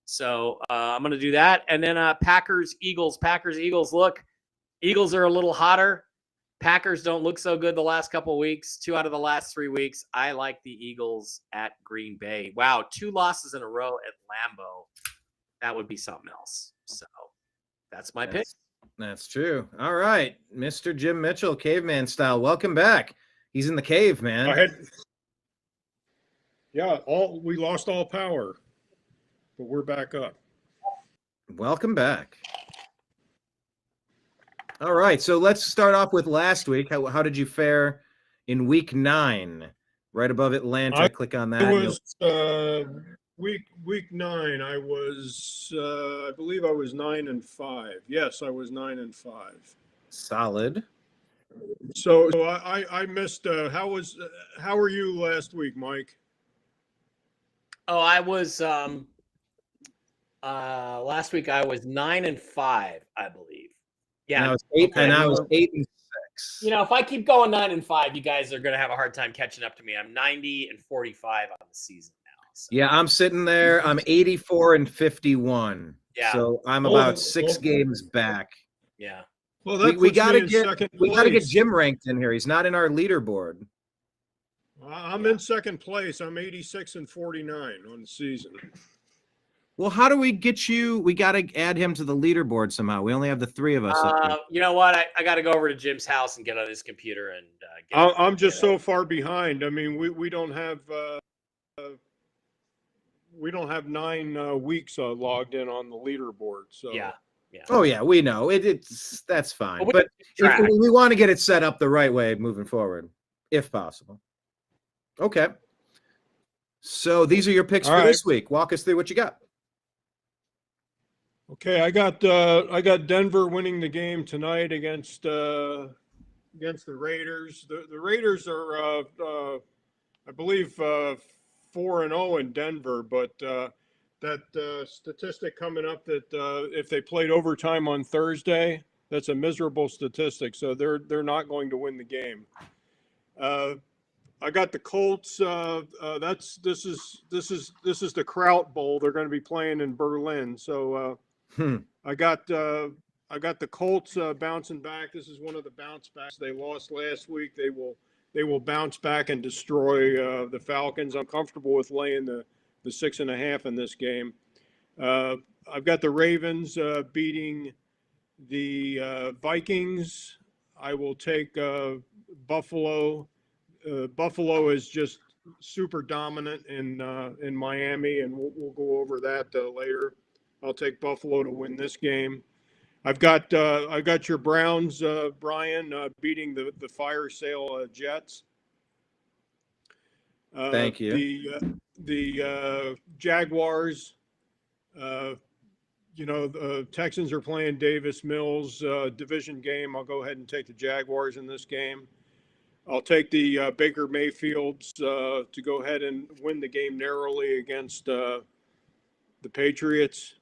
So I'm going to do that. And then Packers, Eagles. Packers, Eagles. Look, Eagles are a little hotter. Packers don't look so good the last couple of weeks. 2 out of the last 3 weeks. I like the Eagles at Green Bay. Wow, 2 losses in a row at Lambeau. That would be something else. So that's my pick. That's true. All right, Mr. Jim Mitchell, caveman style. Welcome back. He's in the cave, man. We lost all power, but we're back up. Welcome back. All right, so let's start off with last week. How did you fare in week 9? Right above Atlanta. Click on that. It was week 9. I was I believe I was 9-5. Yes, I was 9-5. Solid. So I missed. How were you last week, Mike? Oh, I was last week. I was 9-5, I believe. Yeah, and I was 8-6. You know, if I keep going 9-5, you guys are going to have a hard time catching up to me. I'm 90-45 on the season now. So. Yeah, I'm sitting there. I'm 84-51. Yeah. So I'm about 6 games back. Yeah. Well, that we got to get Jim ranked in here. He's not in our leaderboard. I'm in second place. I'm 86-49 on the season. Well, how do we get you? We got to add him to the leaderboard somehow. We only have the 3 of us. You know what? I got to go over to Jim's house and get on his computer and. I'm just so far behind. I mean, we don't have 9 weeks logged in on the leaderboard. So yeah. Oh yeah, we know that's fine. But we want to get it set up the right way moving forward, if possible. Okay. So these are your picks for this week. Walk us through what you got. Okay, I got Denver winning the game tonight against the Raiders. The Raiders are I believe 4-0 in Denver, but that statistic coming up that if they played overtime on Thursday, that's a miserable statistic. So they're not going to win the game. I got the Colts. This is the Kraut Bowl. They're going to be playing in Berlin. So I got the Colts bouncing back. This is one of the bounce backs. They lost last week. They will bounce back and destroy the Falcons. I'm comfortable with laying the 6.5 in this game. I've got the Ravens beating the Vikings. I will take Buffalo. Buffalo is just super dominant in Miami, and we'll go over that later. I'll take Buffalo to win this game. I've got your Browns, Brian, beating the fire sale Jets. Thank you. The Jaguars. The Texans are playing Davis Mills division game. I'll go ahead and take the Jaguars in this game. I'll take the Baker Mayfields to go ahead and win the game narrowly against the Patriots.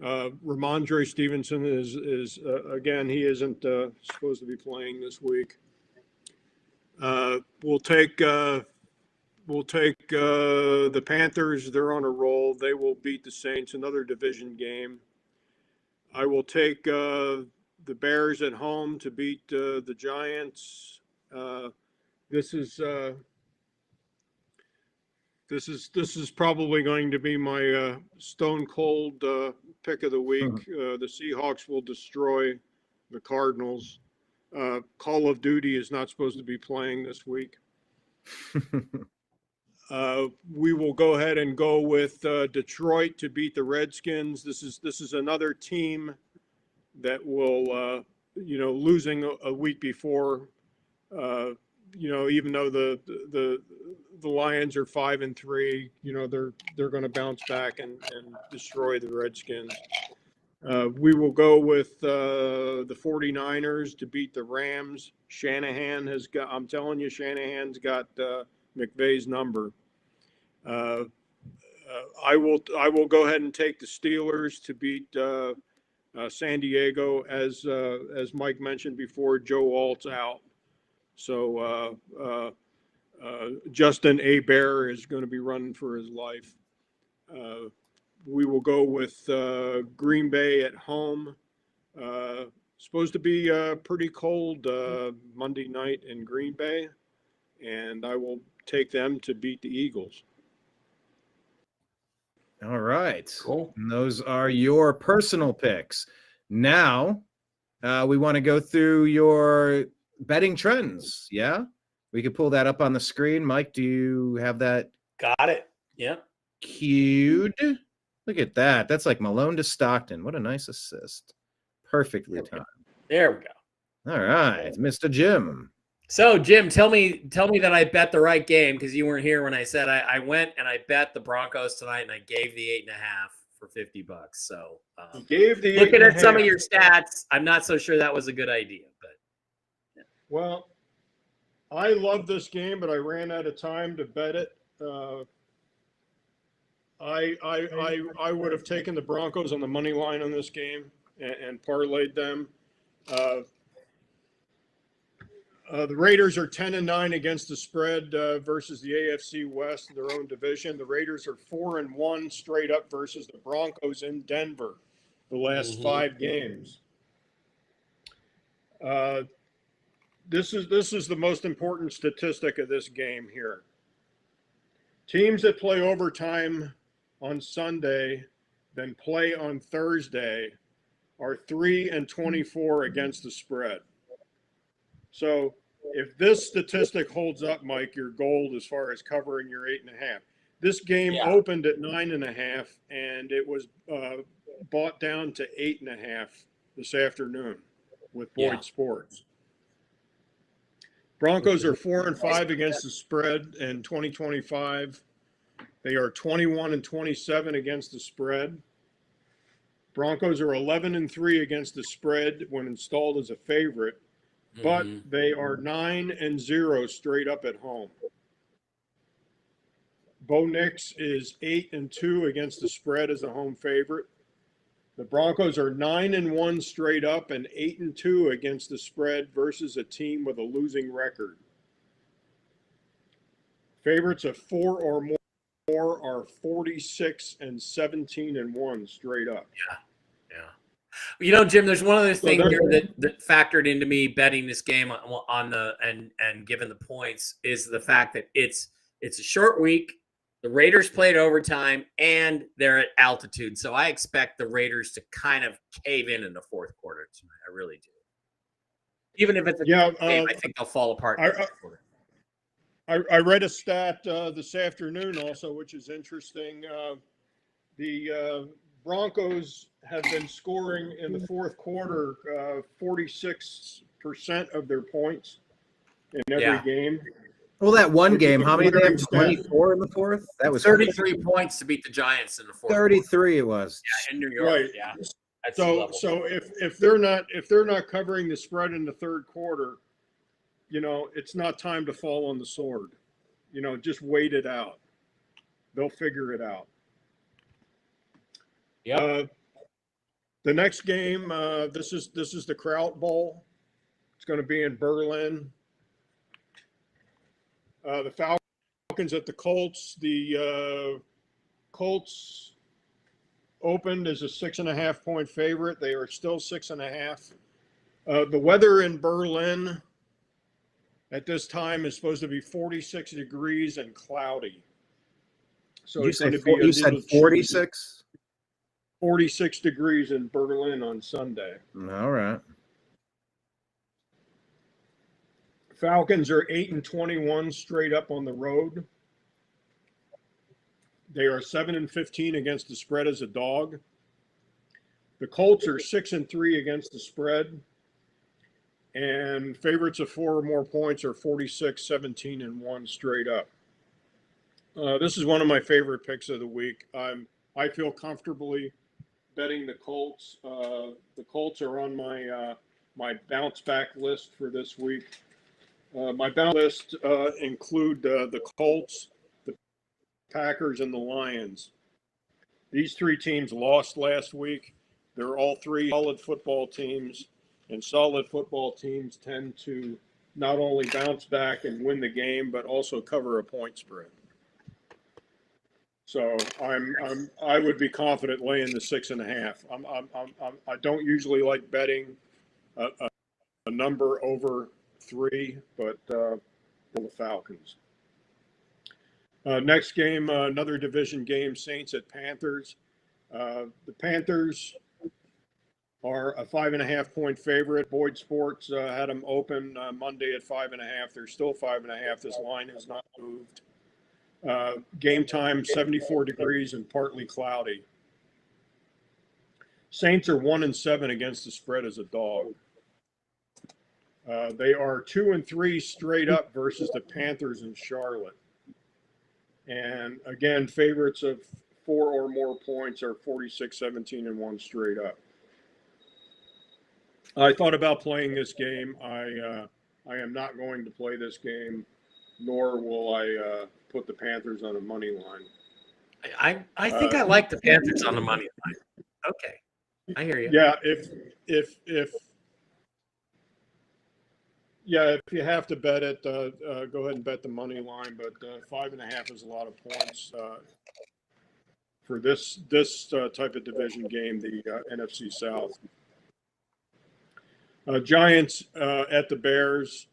Ramondre Stevenson is again, he isn't supposed to be playing this week. We'll take the Panthers. They're on a roll. They will beat the Saints. Another division game. I will take the Bears at home to beat the Giants. This is probably going to be my stone cold pick of the week. The Seahawks will destroy the Cardinals. Call of Duty is not supposed to be playing this week. We will go ahead and go with Detroit to beat the Redskins. This is another team that will, losing a week before. Even though the Lions are 5-3, they're going to bounce back and destroy the Redskins. We will go with the 49ers to beat the Rams. I'm telling you, Shanahan's got McVay's number. I will go ahead and take the Steelers to beat San Diego. As Mike mentioned before, Joe Alt's out, so Justin Herbert is going to be running for his life. We will go with Green Bay at home. Supposed to be pretty cold Monday night in Green Bay, and I will take them to beat the Eagles. All right. Cool. And those are your personal picks. Now, we want to go through your betting trends. Yeah? We could pull that up on the screen. Mike, do you have that Got it. Yep. cued? Look at that. That's like Malone to Stockton. What a nice assist. Perfectly timed. There we go. All right, Mr. Jim. So, Jim, tell me that I bet the right game, because you weren't here when I said I went and I bet the Broncos tonight, and I gave the 8.5 for $50. So, looking at some of your stats, I'm not so sure that was a good idea. But yeah. Well, I love this game, but I ran out of time to bet it. I would have taken the Broncos on the money line on this game and parlayed them. The Raiders are 10-9 against the spread versus the AFC West in their own division. The Raiders are 4-1 straight up versus the Broncos in Denver the last 5 games. This is the most important statistic of this game here. Teams that play overtime on Sunday, then play on Thursday, are 3-24 against the spread. So if this statistic holds up, Mike, you're gold as far as covering your 8.5. This game opened at 9.5, and it was bought down to 8.5 this afternoon with Boyd Sports. Broncos are 4-5 against the spread in 2025. They are 21-27 against the spread. Broncos are 11-3 against the spread when installed as a favorite, but they are 9-0 straight up at home. Bo Nix is 8-2 against the spread as a home favorite. The Broncos are 9-1 straight up and 8-2 against the spread versus a team with a losing record. Favorites of 4 or more are 46-17-1 straight up. Yeah. You know, Jim, there's one other thing here that factored into me betting this game on the and given the points is the fact that it's a short week. The Raiders played overtime, and they're at altitude. So I expect the Raiders to kind of cave in the fourth quarter tonight. I really do. Even if it's a game, I think they'll fall apart in the fourth quarter. I read a stat this afternoon also, which is interesting. The Broncos have been scoring in the fourth quarter 46% of their points in every game. Well, that one game, how many did they have? 24 in the fourth? That was 33 points to beat the Giants in the fourth. 33 it was. Yeah, in New York. Right. Yeah. So if they're not covering the spread in the third quarter, you know, it's not time to fall on the sword. You know, just wait it out. They'll figure it out. Yeah. The next game, this is the Kraut Bowl. It's going to be in Berlin. The Falcons at the Colts. The Colts opened as a 6.5-point favorite. They are still 6.5. The weather in Berlin at this time is supposed to be 46 degrees and cloudy. So it's going to be you said 46? 46 degrees in Berlin on Sunday. All right. Falcons are 8-21 straight up on the road. They are 7-15 against the spread as a dog. The Colts are 6-3 against the spread. And favorites of 4 or more points are 46-17-1 straight up. This is one of my favorite picks of the week. I feel comfortably betting the Colts. The Colts are on my bounce back list for this week. My bounce list include the Colts, the Packers, and the Lions. These three teams lost last week. They're all three solid football teams, and solid football teams tend to not only bounce back and win the game, but also cover a point spread. So I would be confident laying the 6.5. I don't usually like betting a number over 3, but the Falcons. Next game, another division game, Saints at Panthers. The Panthers are a 5.5-point favorite. Boyd Sports had them open Monday at 5.5. They're still 5.5. This line has not moved. Game time, 74 degrees and partly cloudy. Saints are 1-7 against the spread as a dog. They are 2-3 straight up versus the Panthers in Charlotte. And again, favorites of 4 or more points are 46-17-1 straight up. I thought about playing this game. I am not going to play this game, nor will I put the Panthers on a money line. I think I like the Panthers on the money line. Okay, I hear you. Yeah, if you have to bet it, go ahead and bet the money line. But 5.5 is a lot of points for this type of division game, the NFC South. Giants at the Bears.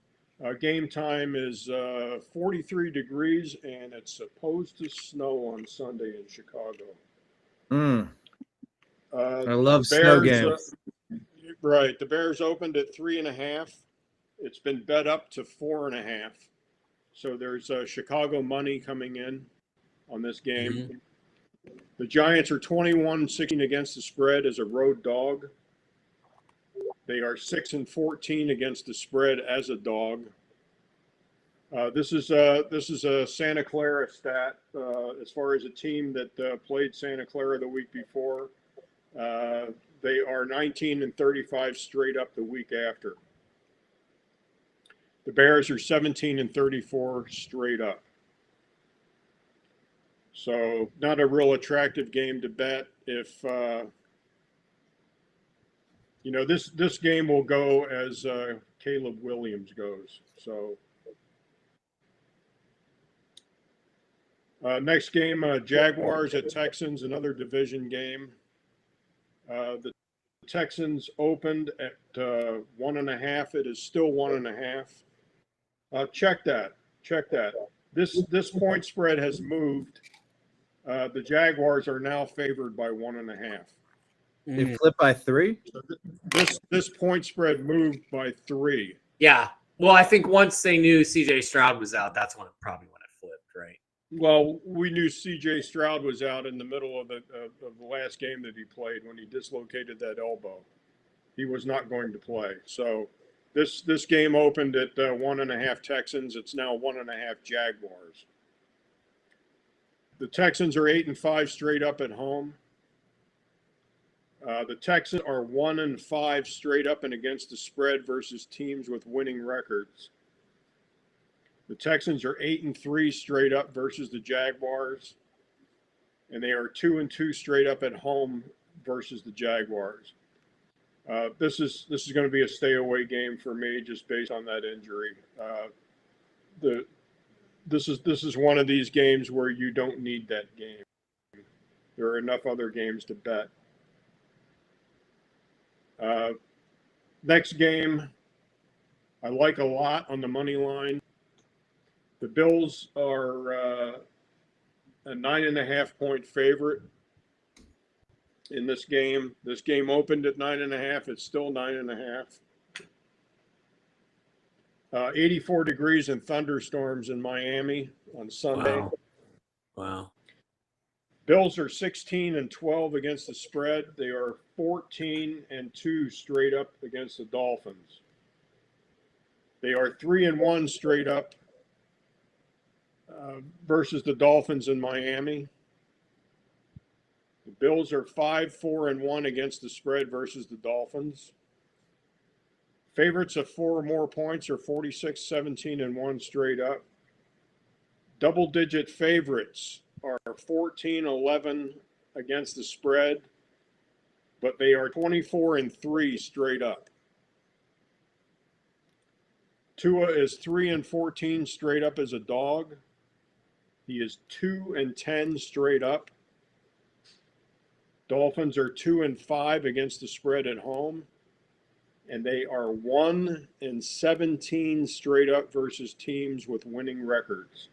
Game time is 43 degrees, and it's supposed to snow on Sunday in Chicago. I love snow games. Right. The Bears opened at 3.5. It's been bet up to 4.5. So there's Chicago money coming in on this game. Mm-hmm. The Giants are 21-16 against the spread as a road dog. They are 6-14 against the spread as a dog. This is a Santa Clara stat as far as a team that played Santa Clara the week before. They are 19-35 straight up the week after. The Bears are 17-34 straight up. So not a real attractive game to bet. If this game will go as Caleb Williams goes. So next game, Jaguars at Texans, another division game. The Texans opened at 1.5. It is still 1.5. Check that. This point spread has moved. The Jaguars are now favored by 1.5. They flipped by 3? So this point spread moved by 3. Yeah. Well, I think once they knew C.J. Stroud was out, that's when it flipped, right? Well, we knew C.J. Stroud was out in the middle of the last game that he played when he dislocated that elbow. He was not going to play. So this game opened at 1.5 Texans. It's now 1.5 Jaguars. The Texans are 8-5 straight up at home. The Texans are 1-5 straight up and against the spread versus teams with winning records. The Texans are 8-3 straight up versus the Jaguars, and they are 2-2 straight up at home versus the Jaguars. This is going to be a stay away game for me just based on that injury. This is one of these games where you don't need that game. There are enough other games to bet. Next game, I like a lot on the money line. The Bills are a 9.5-point favorite in this game. This game opened at 9.5. It's still 9.5. 84 degrees and thunderstorms in Miami on Sunday. Wow. Bills are 16-12 against the spread. They are 14-2 straight up against the Dolphins. They are 3-1 straight up versus the Dolphins in Miami. The Bills are 5-4-1 against the spread versus the Dolphins. Favorites of 4 or more points are 46-17-1 straight up. Double-digit favorites are 14-11 against the spread, but they are 24-3 straight up. Tua is 3-14 straight up as a dog. He is 2-10 straight up. Dolphins are 2-5 against the spread at home, and they are 1-17 straight up versus teams with winning records.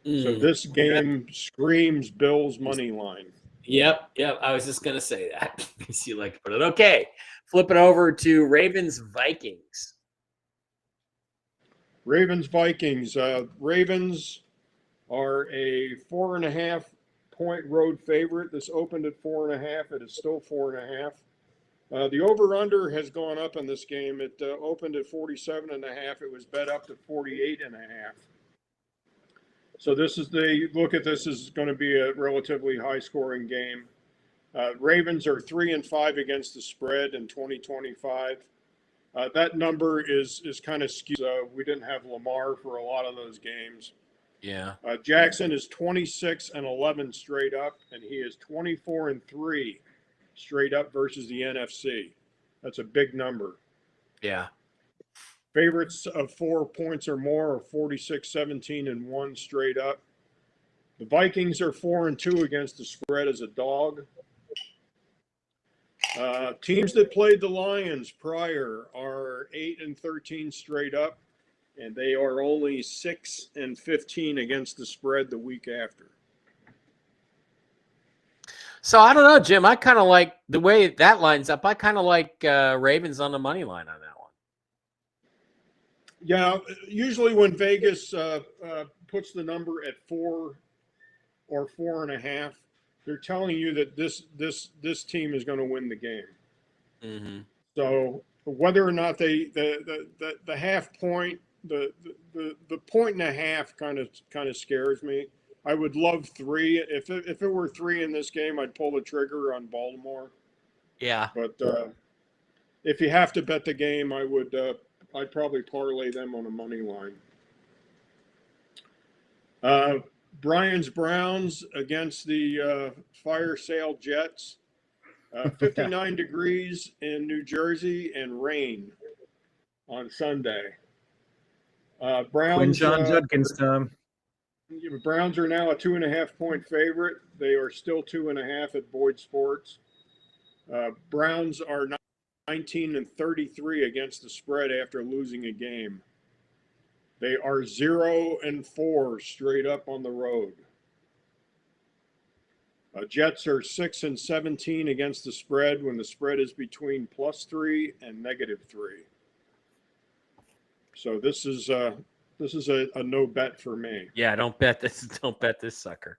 So this game screams Bills money line. Yep. I was just gonna say that. You like to put it. Okay, flip it over to Ravens Vikings. Ravens Vikings. Ravens are a 4.5 point road favorite. This opened at 4.5. It is still 4.5. The over/under has gone up in this game. It opened at 47.5. It was bet up to 48.5. So this is look at this as going to be a relatively high-scoring game. Ravens are 3-5 against the spread in 2025. That number is kind of skewed. We didn't have Lamar for a lot of those games. Yeah. Jackson is 26-11 straight up, and he is 24-3 straight up versus the NFC. That's a big number. Yeah. Favorites of 4 points or more are 46-17-1 straight up. The Vikings are 4-2 against the spread as a dog. Teams that played the Lions prior are 8-13 straight up, and they are only 6-15 against the spread the week after. So I don't know, Jim. I kind of like the way that lines up. I kind of like Ravens on the money line on that one. Yeah, usually when Vegas puts the number at 4 or 4.5, they're telling you that this team is going to win the game. Mm-hmm. So whether or not the half point, the 1.5 kind of scares me. I would love 3. If it were 3 in this game, I'd pull the trigger on Baltimore. Yeah. But if you have to bet the game, I'd probably parlay them on a money line. Brian's Browns against the Fire Sale Jets. 59 degrees in New Jersey and rain on Sunday. Browns. John Judkins time. Browns are now a 2.5 point favorite. They are still 2.5 at Boyd Sports. Browns are 19-33 against the spread after losing a game. They are 0-4 straight up on the road. Jets are 6-17 against the spread when the spread is between +3 and -3. So this is a no bet for me. Yeah, don't bet this. Don't bet this sucker.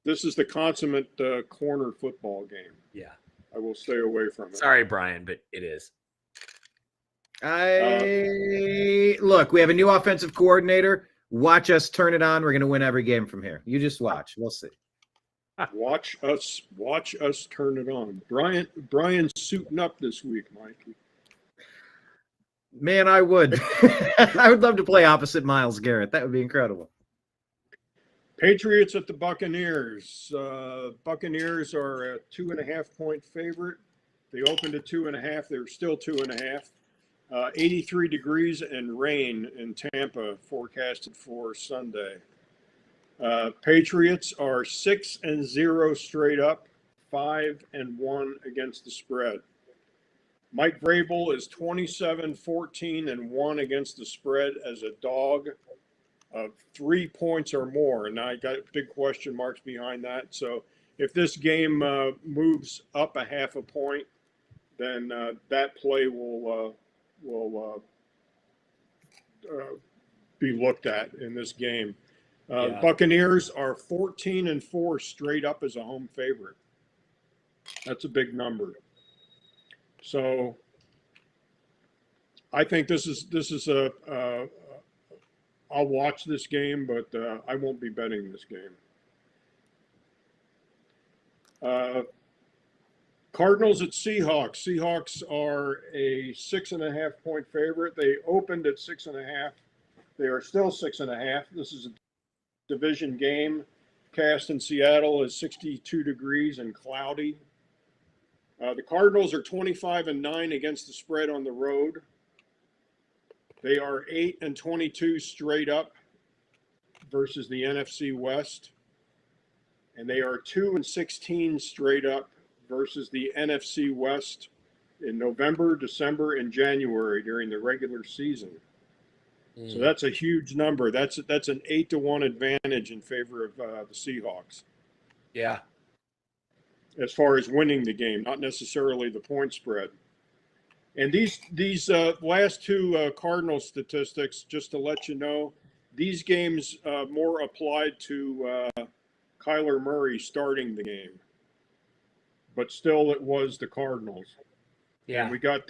This is the consummate corner football game. Yeah. I will stay away from it. Sorry, Brian, but it is. Look, we have a new offensive coordinator. Watch us turn it on. We're going to win every game from here. You just watch. We'll see. Watch us turn it on. Brian's suiting up this week, Mike. Man, I would. I would love to play opposite Myles Garrett. That would be incredible. Patriots at the Buccaneers. Buccaneers are a 2.5 point favorite. They opened at 2.5. They're still 2.5. 83 degrees and rain in Tampa forecasted for Sunday. Patriots are 6-0 straight up, 5-1 against the spread. Mike Vrabel is 27-14-1 against the spread as a dog of 3 points or more. And I got big question marks behind that. So if this game moves up a 0.5 point, then that play will be looked at in this game. Buccaneers are 14-4 straight up as a home favorite. That's a big number. So I think this is I'll watch this game, but I won't be betting this game. Cardinals at Seahawks. Seahawks are a 6.5 point favorite. They opened at 6.5. They are still 6.5. This is a division game. forecast in Seattle is 62 degrees and cloudy. The Cardinals are 25-9 against the spread on the road. They are 8-22 straight up versus the NFC West. And they are 2-16 straight up versus the NFC West in November, December, and January during the regular season. So that's a huge number. That's an 8-1 advantage in favor of the Seahawks. Yeah. As far as winning the game, not necessarily the point spread. And these last two Cardinal statistics, just to let you know, these games more applied to Kyler Murray starting the game, but still it was the Cardinals. Yeah. And we got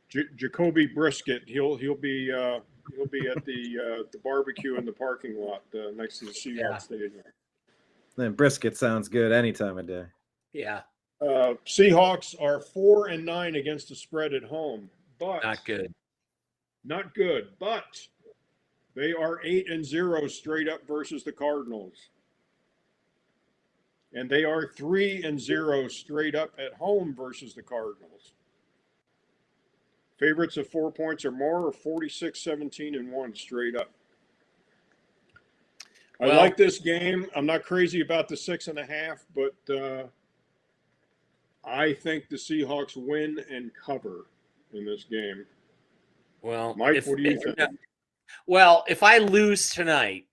Jacoby Brisket. He'll be at the barbecue in the parking lot next to the Seahawks stadium. Then brisket sounds good any time of day. Yeah. Seahawks are 4-9 against the spread at home, but Not good. Not good, but they are 8-0 straight up versus the Cardinals. And they are 3-0 straight up at home versus the Cardinals. Favorites of 4 points or more are 46-17-1 straight up. I like this game. I'm not crazy about the 6.5, but I think the Seahawks win and cover in this game. Well, Mike, what do you think? Well, if I lose tonight,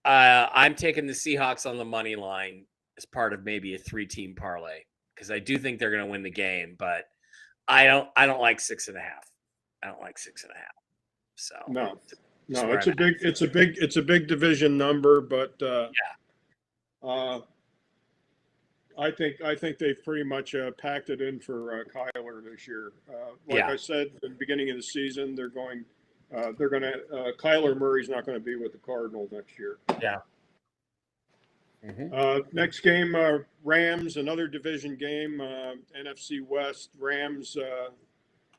I'm taking the Seahawks on the money line as part of maybe a 3-team parlay because I do think they're going to win the game, but I don't like 6.5. I don't like 6.5. So no, it's a big division number, but I think they've pretty much packed it in for Kyler this year. I said at the beginning of the season, Kyler Murray's not going to be with the Cardinals next year. Yeah. Next game, Rams, another division game, NFC West. Rams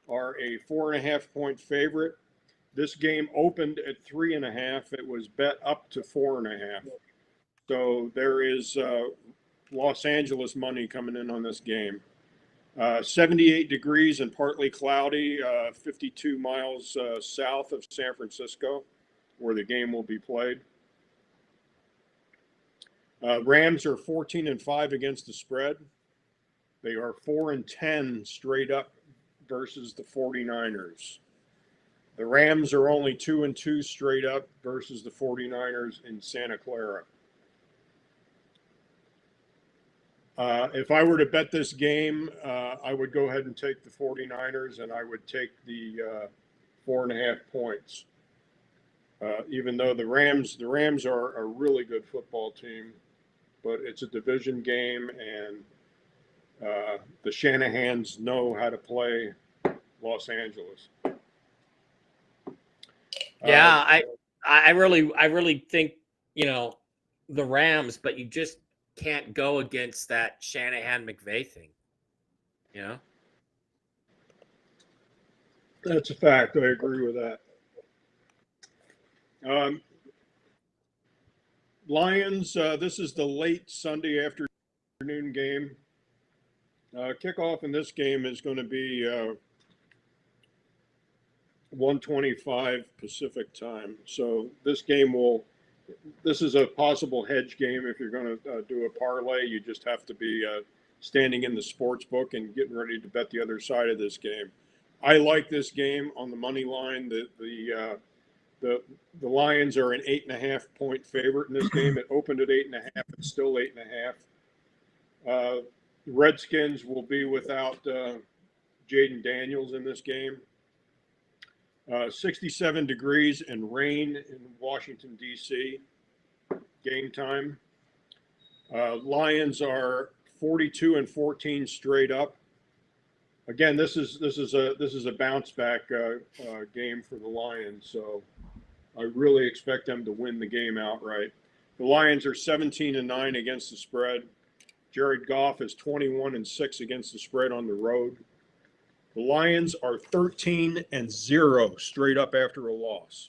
are a 4.5-point favorite. This game opened at 3.5. It was bet up to 4.5. So there is Los Angeles money coming in on this game. 78 degrees and partly cloudy, 52 miles south of San Francisco, where the game will be played. Rams are 14-5 against the spread. They are 4-10 straight up versus the 49ers. The Rams are only 2-2 straight up versus the 49ers in Santa Clara. If I were to bet this game, I would go ahead and take the 49ers, and I would take the 4.5 points. Even though the Rams are a really good football team, but it's a division game, and the Shanahans know how to play Los Angeles. Yeah, I really think, the Rams, but you just can't go against that Shanahan-McVay thing, That's a fact. I agree with that. Lions, this is the late Sunday afternoon game. Kickoff in this game is going to be 1:25 Pacific time. So this is a possible hedge game. If you're going to do a parlay, you just have to be standing in the sports book and getting ready to bet the other side of this game. I like this game on the money line. The Lions are an 8.5-point favorite in this game. It opened at 8.5. It's still 8.5. The Redskins will be without Jaden Daniels in this game. 67 degrees and rain in Washington, D.C. Game time. Lions are 42-14 straight up. Again, this is a bounce back game for the Lions, so I really expect them to win the game outright. The Lions are 17-9 against the spread. Jared Goff is 21-6 against the spread on the road. The Lions are 13-0 straight up after a loss.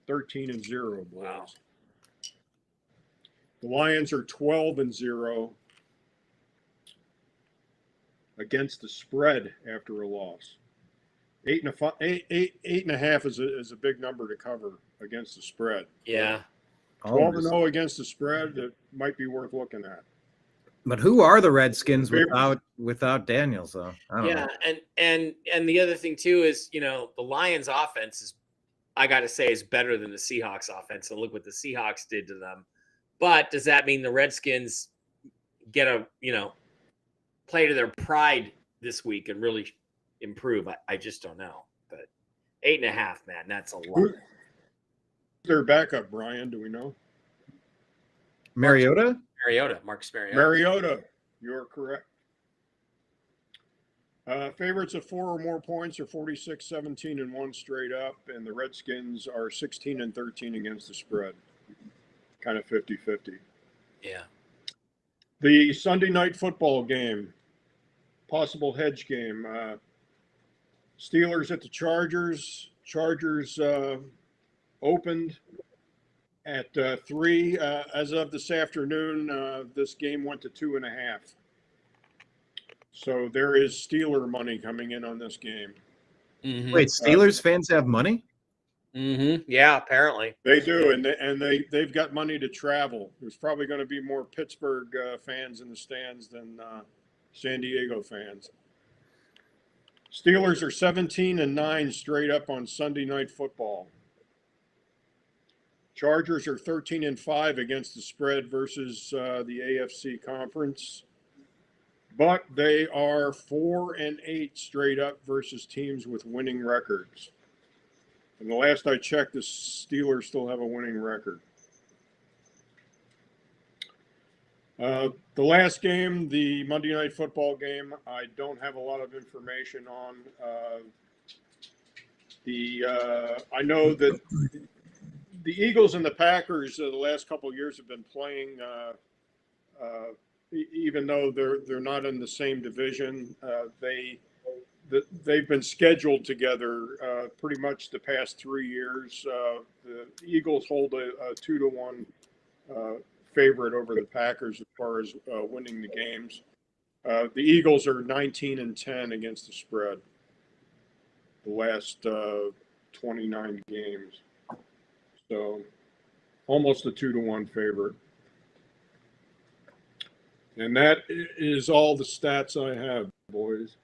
13-0, boys. Wow. The Lions are 12-0 against the spread after a loss. 8.5 is a big number to cover against the spread. Yeah. 12-0 against the spread, it might be worth looking at. But who are the Redskins without Daniels, though? I don't know. And the other thing too is, you know, the Lions offense is, I got to say, is better than the Seahawks offense. So look what the Seahawks did to them. But does that mean the Redskins get a, you know, play to their pride this week and really improve? I just don't know. But 8.5, man, that's a lot. Who's their backup, Brian? Do we know? Mariota? Marcus Mariota. Mariota, you're correct. Favorites of 4 or more points are 46-17-1 straight up, and the Redskins are 16-13 against the spread. Kind of 50-50. Yeah. The Sunday night football game, possible hedge game. Steelers at the Chargers. Chargers opened at 3. As of this afternoon, this game went to 2.5. So there is Steeler money coming in on this game. Mm-hmm. Wait, Steelers fans have money? Mm-hmm. Yeah, apparently they do, and they've got money to travel. There's probably going to be more Pittsburgh fans in the stands than San Diego fans. Steelers are 17-9 straight up on Sunday night football. Chargers are 13-5 against the spread versus the AFC conference, but they are 4-8 straight up versus teams with winning records. And the last I checked, the Steelers still have a winning record. The last game, the Monday Night Football game, I don't have a lot of information on. I know that the Eagles and the Packers the last couple of years have been playing, even though they're not in the same division. They've been scheduled together pretty much the past 3 years. The Eagles hold a 2-1 favorite over the Packers as far as winning the games. The Eagles are 19-10 against the spread the last 29 games. So almost a 2-1 favorite. And that is all the stats I have, boys.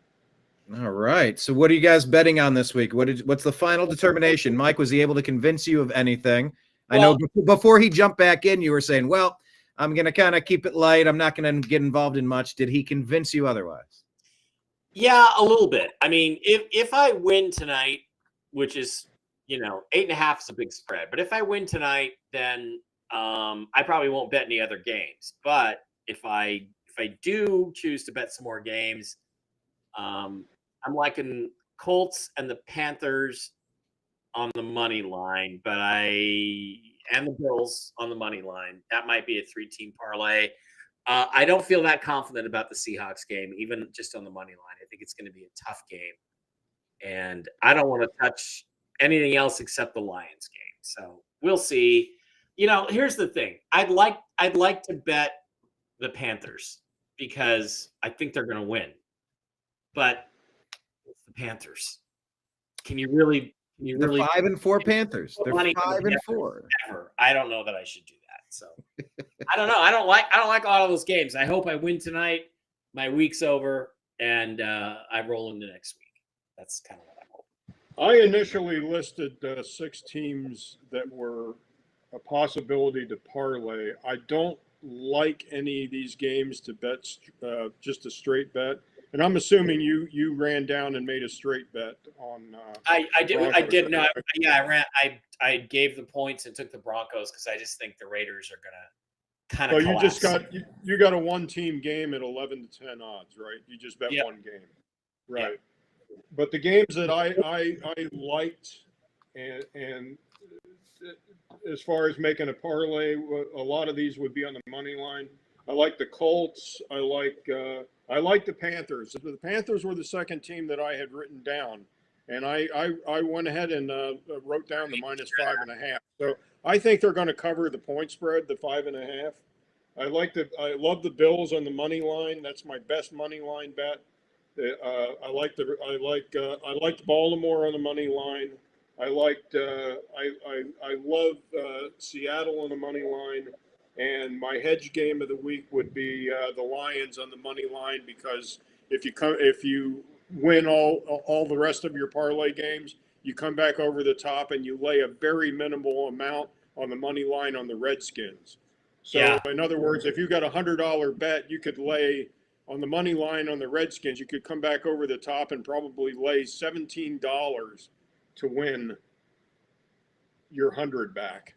All right. So what are you guys betting on this week? What's the final determination? Mike, was he able to convince you of anything? I know before he jumped back in, you were saying, well, I'm going to kind of keep it light. I'm not going to get involved in much. Did he convince you otherwise? Yeah, a little bit. I mean, if I win tonight, which is, 8.5 is a big spread, but if I win tonight, then I probably won't bet any other games. But if I do choose to bet some more games, I'm liking Colts and the Panthers on the money line, and the Bills on the money line. That might be a 3-team parlay. I don't feel that confident about the Seahawks game, even just on the money line. I think it's going to be a tough game, and I don't want to touch anything else except the Lions game. So we'll see. Here's the thing: I'd like to bet the Panthers because I think they're going to win, but it's the Panthers. Can you really? They're 5-4 Panthers. They're 5-4. I don't know that I should do that. So I don't know. I don't like all of those games. I hope I win tonight. My week's over, and I roll into next week. That's kind of what I'm hoping. I initially listed 6 teams that were a possibility to parlay. I don't like any of these games to bet just a straight bet. And I'm assuming you ran down and made a straight bet on. I did not. Yeah, I gave the points and took the Broncos because I just think the Raiders are gonna kind of. So you just got you got a 1-team game at 11-10 odds, right? You just bet one game, right? Yep. But the games that I liked and as far as making a parlay, a lot of these would be on the money line. I like the Colts. I like the Panthers. The Panthers were the second team that I had written down, and I went ahead and wrote down the -5.5. So I think they're going to cover the point spread, the 5.5. I love the Bills on the money line. That's my best money line bet. I liked Baltimore on the money line. I love Seattle on the money line, and my hedge game of the week would be the Lions on the money line, because if you win all the rest of your parlay games, you come back over the top and you lay a very minimal amount on the money line on the Redskins. So in other words, if you got $100 bet, you could lay on the money line on the Redskins. You could come back over the top and probably lay $17 to win your 100 back.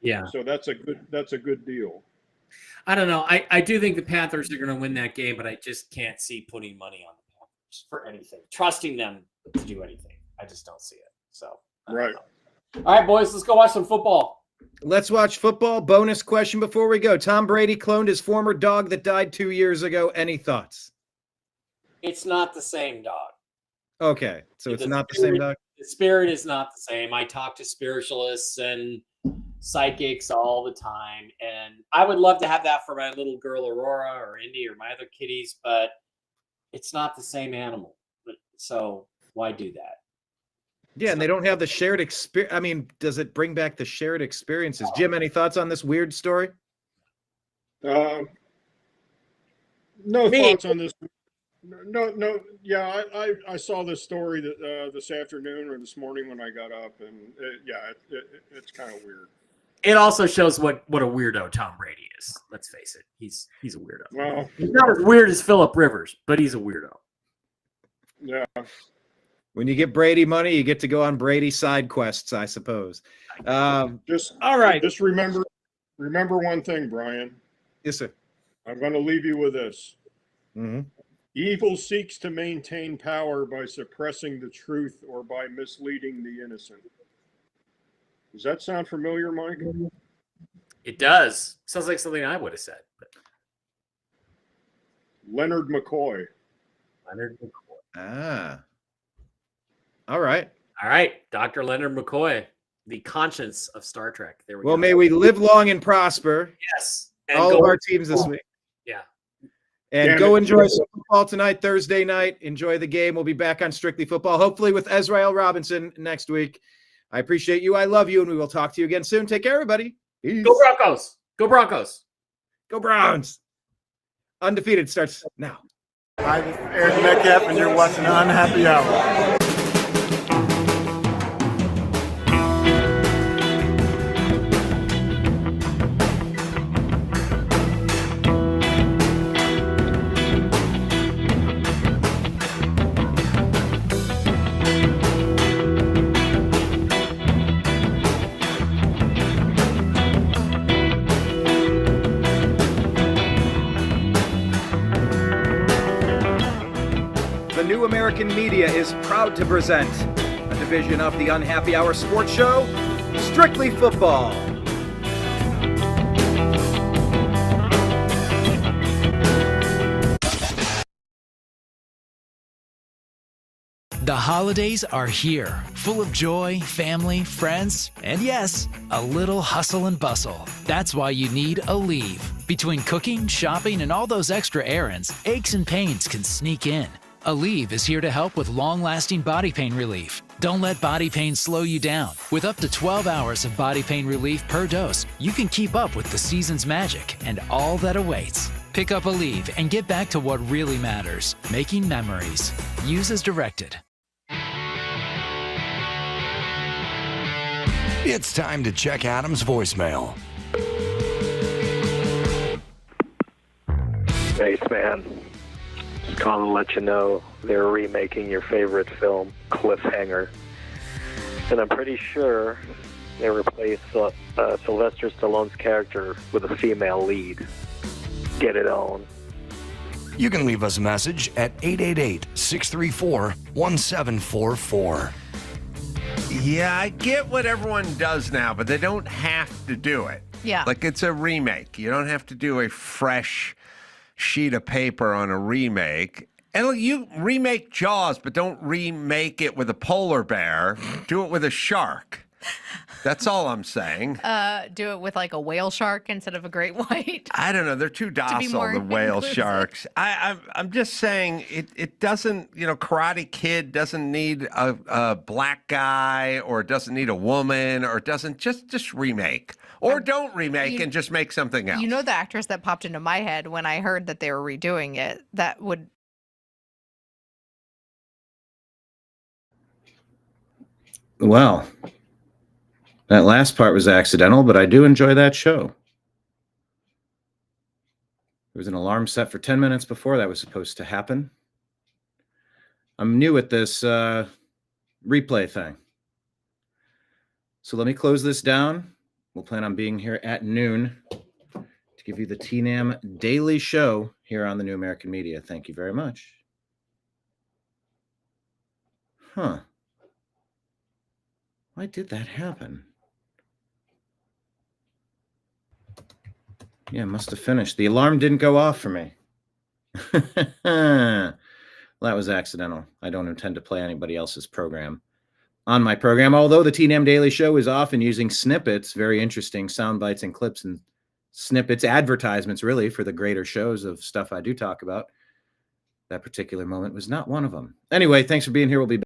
Yeah. So that's a good deal. I don't know. I do think the Panthers are going to win that game, but I just can't see putting money on the Panthers for anything, trusting them to do anything. I just don't see it. So Right. All right, boys, let's go watch some football. Let's watch football. Bonus question before we go. Tom Brady cloned his former dog that died 2 years ago. Any thoughts? It's not the same dog. Okay, so it's not the same dog? The spirit is not the same. I talk to spiritualists and psychics all the time, and I would love to have that for my little girl Aurora or Indy or my other kitties, but it's not the same animal. So why do that? Yeah, and they don't have the shared experience. I mean, does it bring back the shared experiences? Jim, any thoughts on this weird story? No thoughts on this. No. Yeah, I saw this story this afternoon or this morning when I got up, and it's kind of weird. It also shows what a weirdo Tom Brady is. Let's face it, he's a weirdo. Well, he's not as weird as Phillip Rivers, but he's a weirdo. Yeah. When you get Brady money, you get to go on Brady side quests, I suppose. All right. Just remember one thing, Brian. Yes, sir. I'm going to leave you with this. Mm-hmm. Evil seeks to maintain power by suppressing the truth or by misleading the innocent. Does that sound familiar, Mike? It does. Sounds like something I would have said. But... Leonard McCoy. Ah. All right. Dr. Leonard McCoy, the conscience of Star Trek. There we go. Well, may we live long and prosper. Yes. And all of our teams this week. Yeah. And go enjoy some football tonight, Thursday night. Enjoy the game. We'll be back on Strictly Football, hopefully with Ez'Ryel Robinson next week. I appreciate you. I love you. And we will talk to you again soon. Take care, everybody. Peace. Go Broncos. Go Broncos. Go Browns. Undefeated starts now. Hi, this is Eric Metcalf, and you're watching Unhappy Hour. New American Media is proud to present a division of the Unhappy Hour sports show, Strictly Football. The holidays are here, full of joy, family, friends, and yes, a little hustle and bustle. That's why you need Aleve. Between cooking, shopping, and all those extra errands, aches and pains can sneak in. Aleve is here to help with long-lasting body pain relief. Don't let body pain slow you down. With up to 12 hours of body pain relief per dose, you can keep up with the season's magic and all that awaits. Pick up Aleve and get back to what really matters, making memories. Use as directed. It's time to check Adam's voicemail. Spaceman. Just calling to let you know they're remaking your favorite film, Cliffhanger. And I'm pretty sure they replaced Sylvester Stallone's character with a female lead. Get it on. You can leave us a message at 888-634-1744. Yeah, I get what everyone does now, but they don't have to do it. Yeah. Like, it's a remake. You don't have to do a fresh sheet of paper on a remake. And look, you remake Jaws, but don't remake it with a polar bear. Do it with a shark. That's all I'm saying. Do it with like a whale shark instead of a great white. I don't know. They're too docile, more the whale inclusive. sharks. I'm just saying it doesn't, Karate Kid doesn't need a black guy, or doesn't need a woman, or doesn't just remake. Or don't remake and just make something else. You know the actress that popped into my head when I heard that they were redoing it, that would... Well, that last part was accidental, but I do enjoy that show. There was an alarm set for 10 minutes before that was supposed to happen. I'm new at this replay thing. So let me close this down. We'll plan on being here at noon to give you the TNAM Daily Show here on the New American Media. Thank you very much. Huh. Why did that happen? Yeah, must have finished. The alarm didn't go off for me. Well, that was accidental. I don't intend to play anybody else's program on my program, although the TNAM Daily Show is often using snippets, very interesting sound bites and clips and snippets, advertisements, really, for the greater shows of stuff I do talk about. That particular moment was not one of them. Anyway, thanks for being here. We'll be back.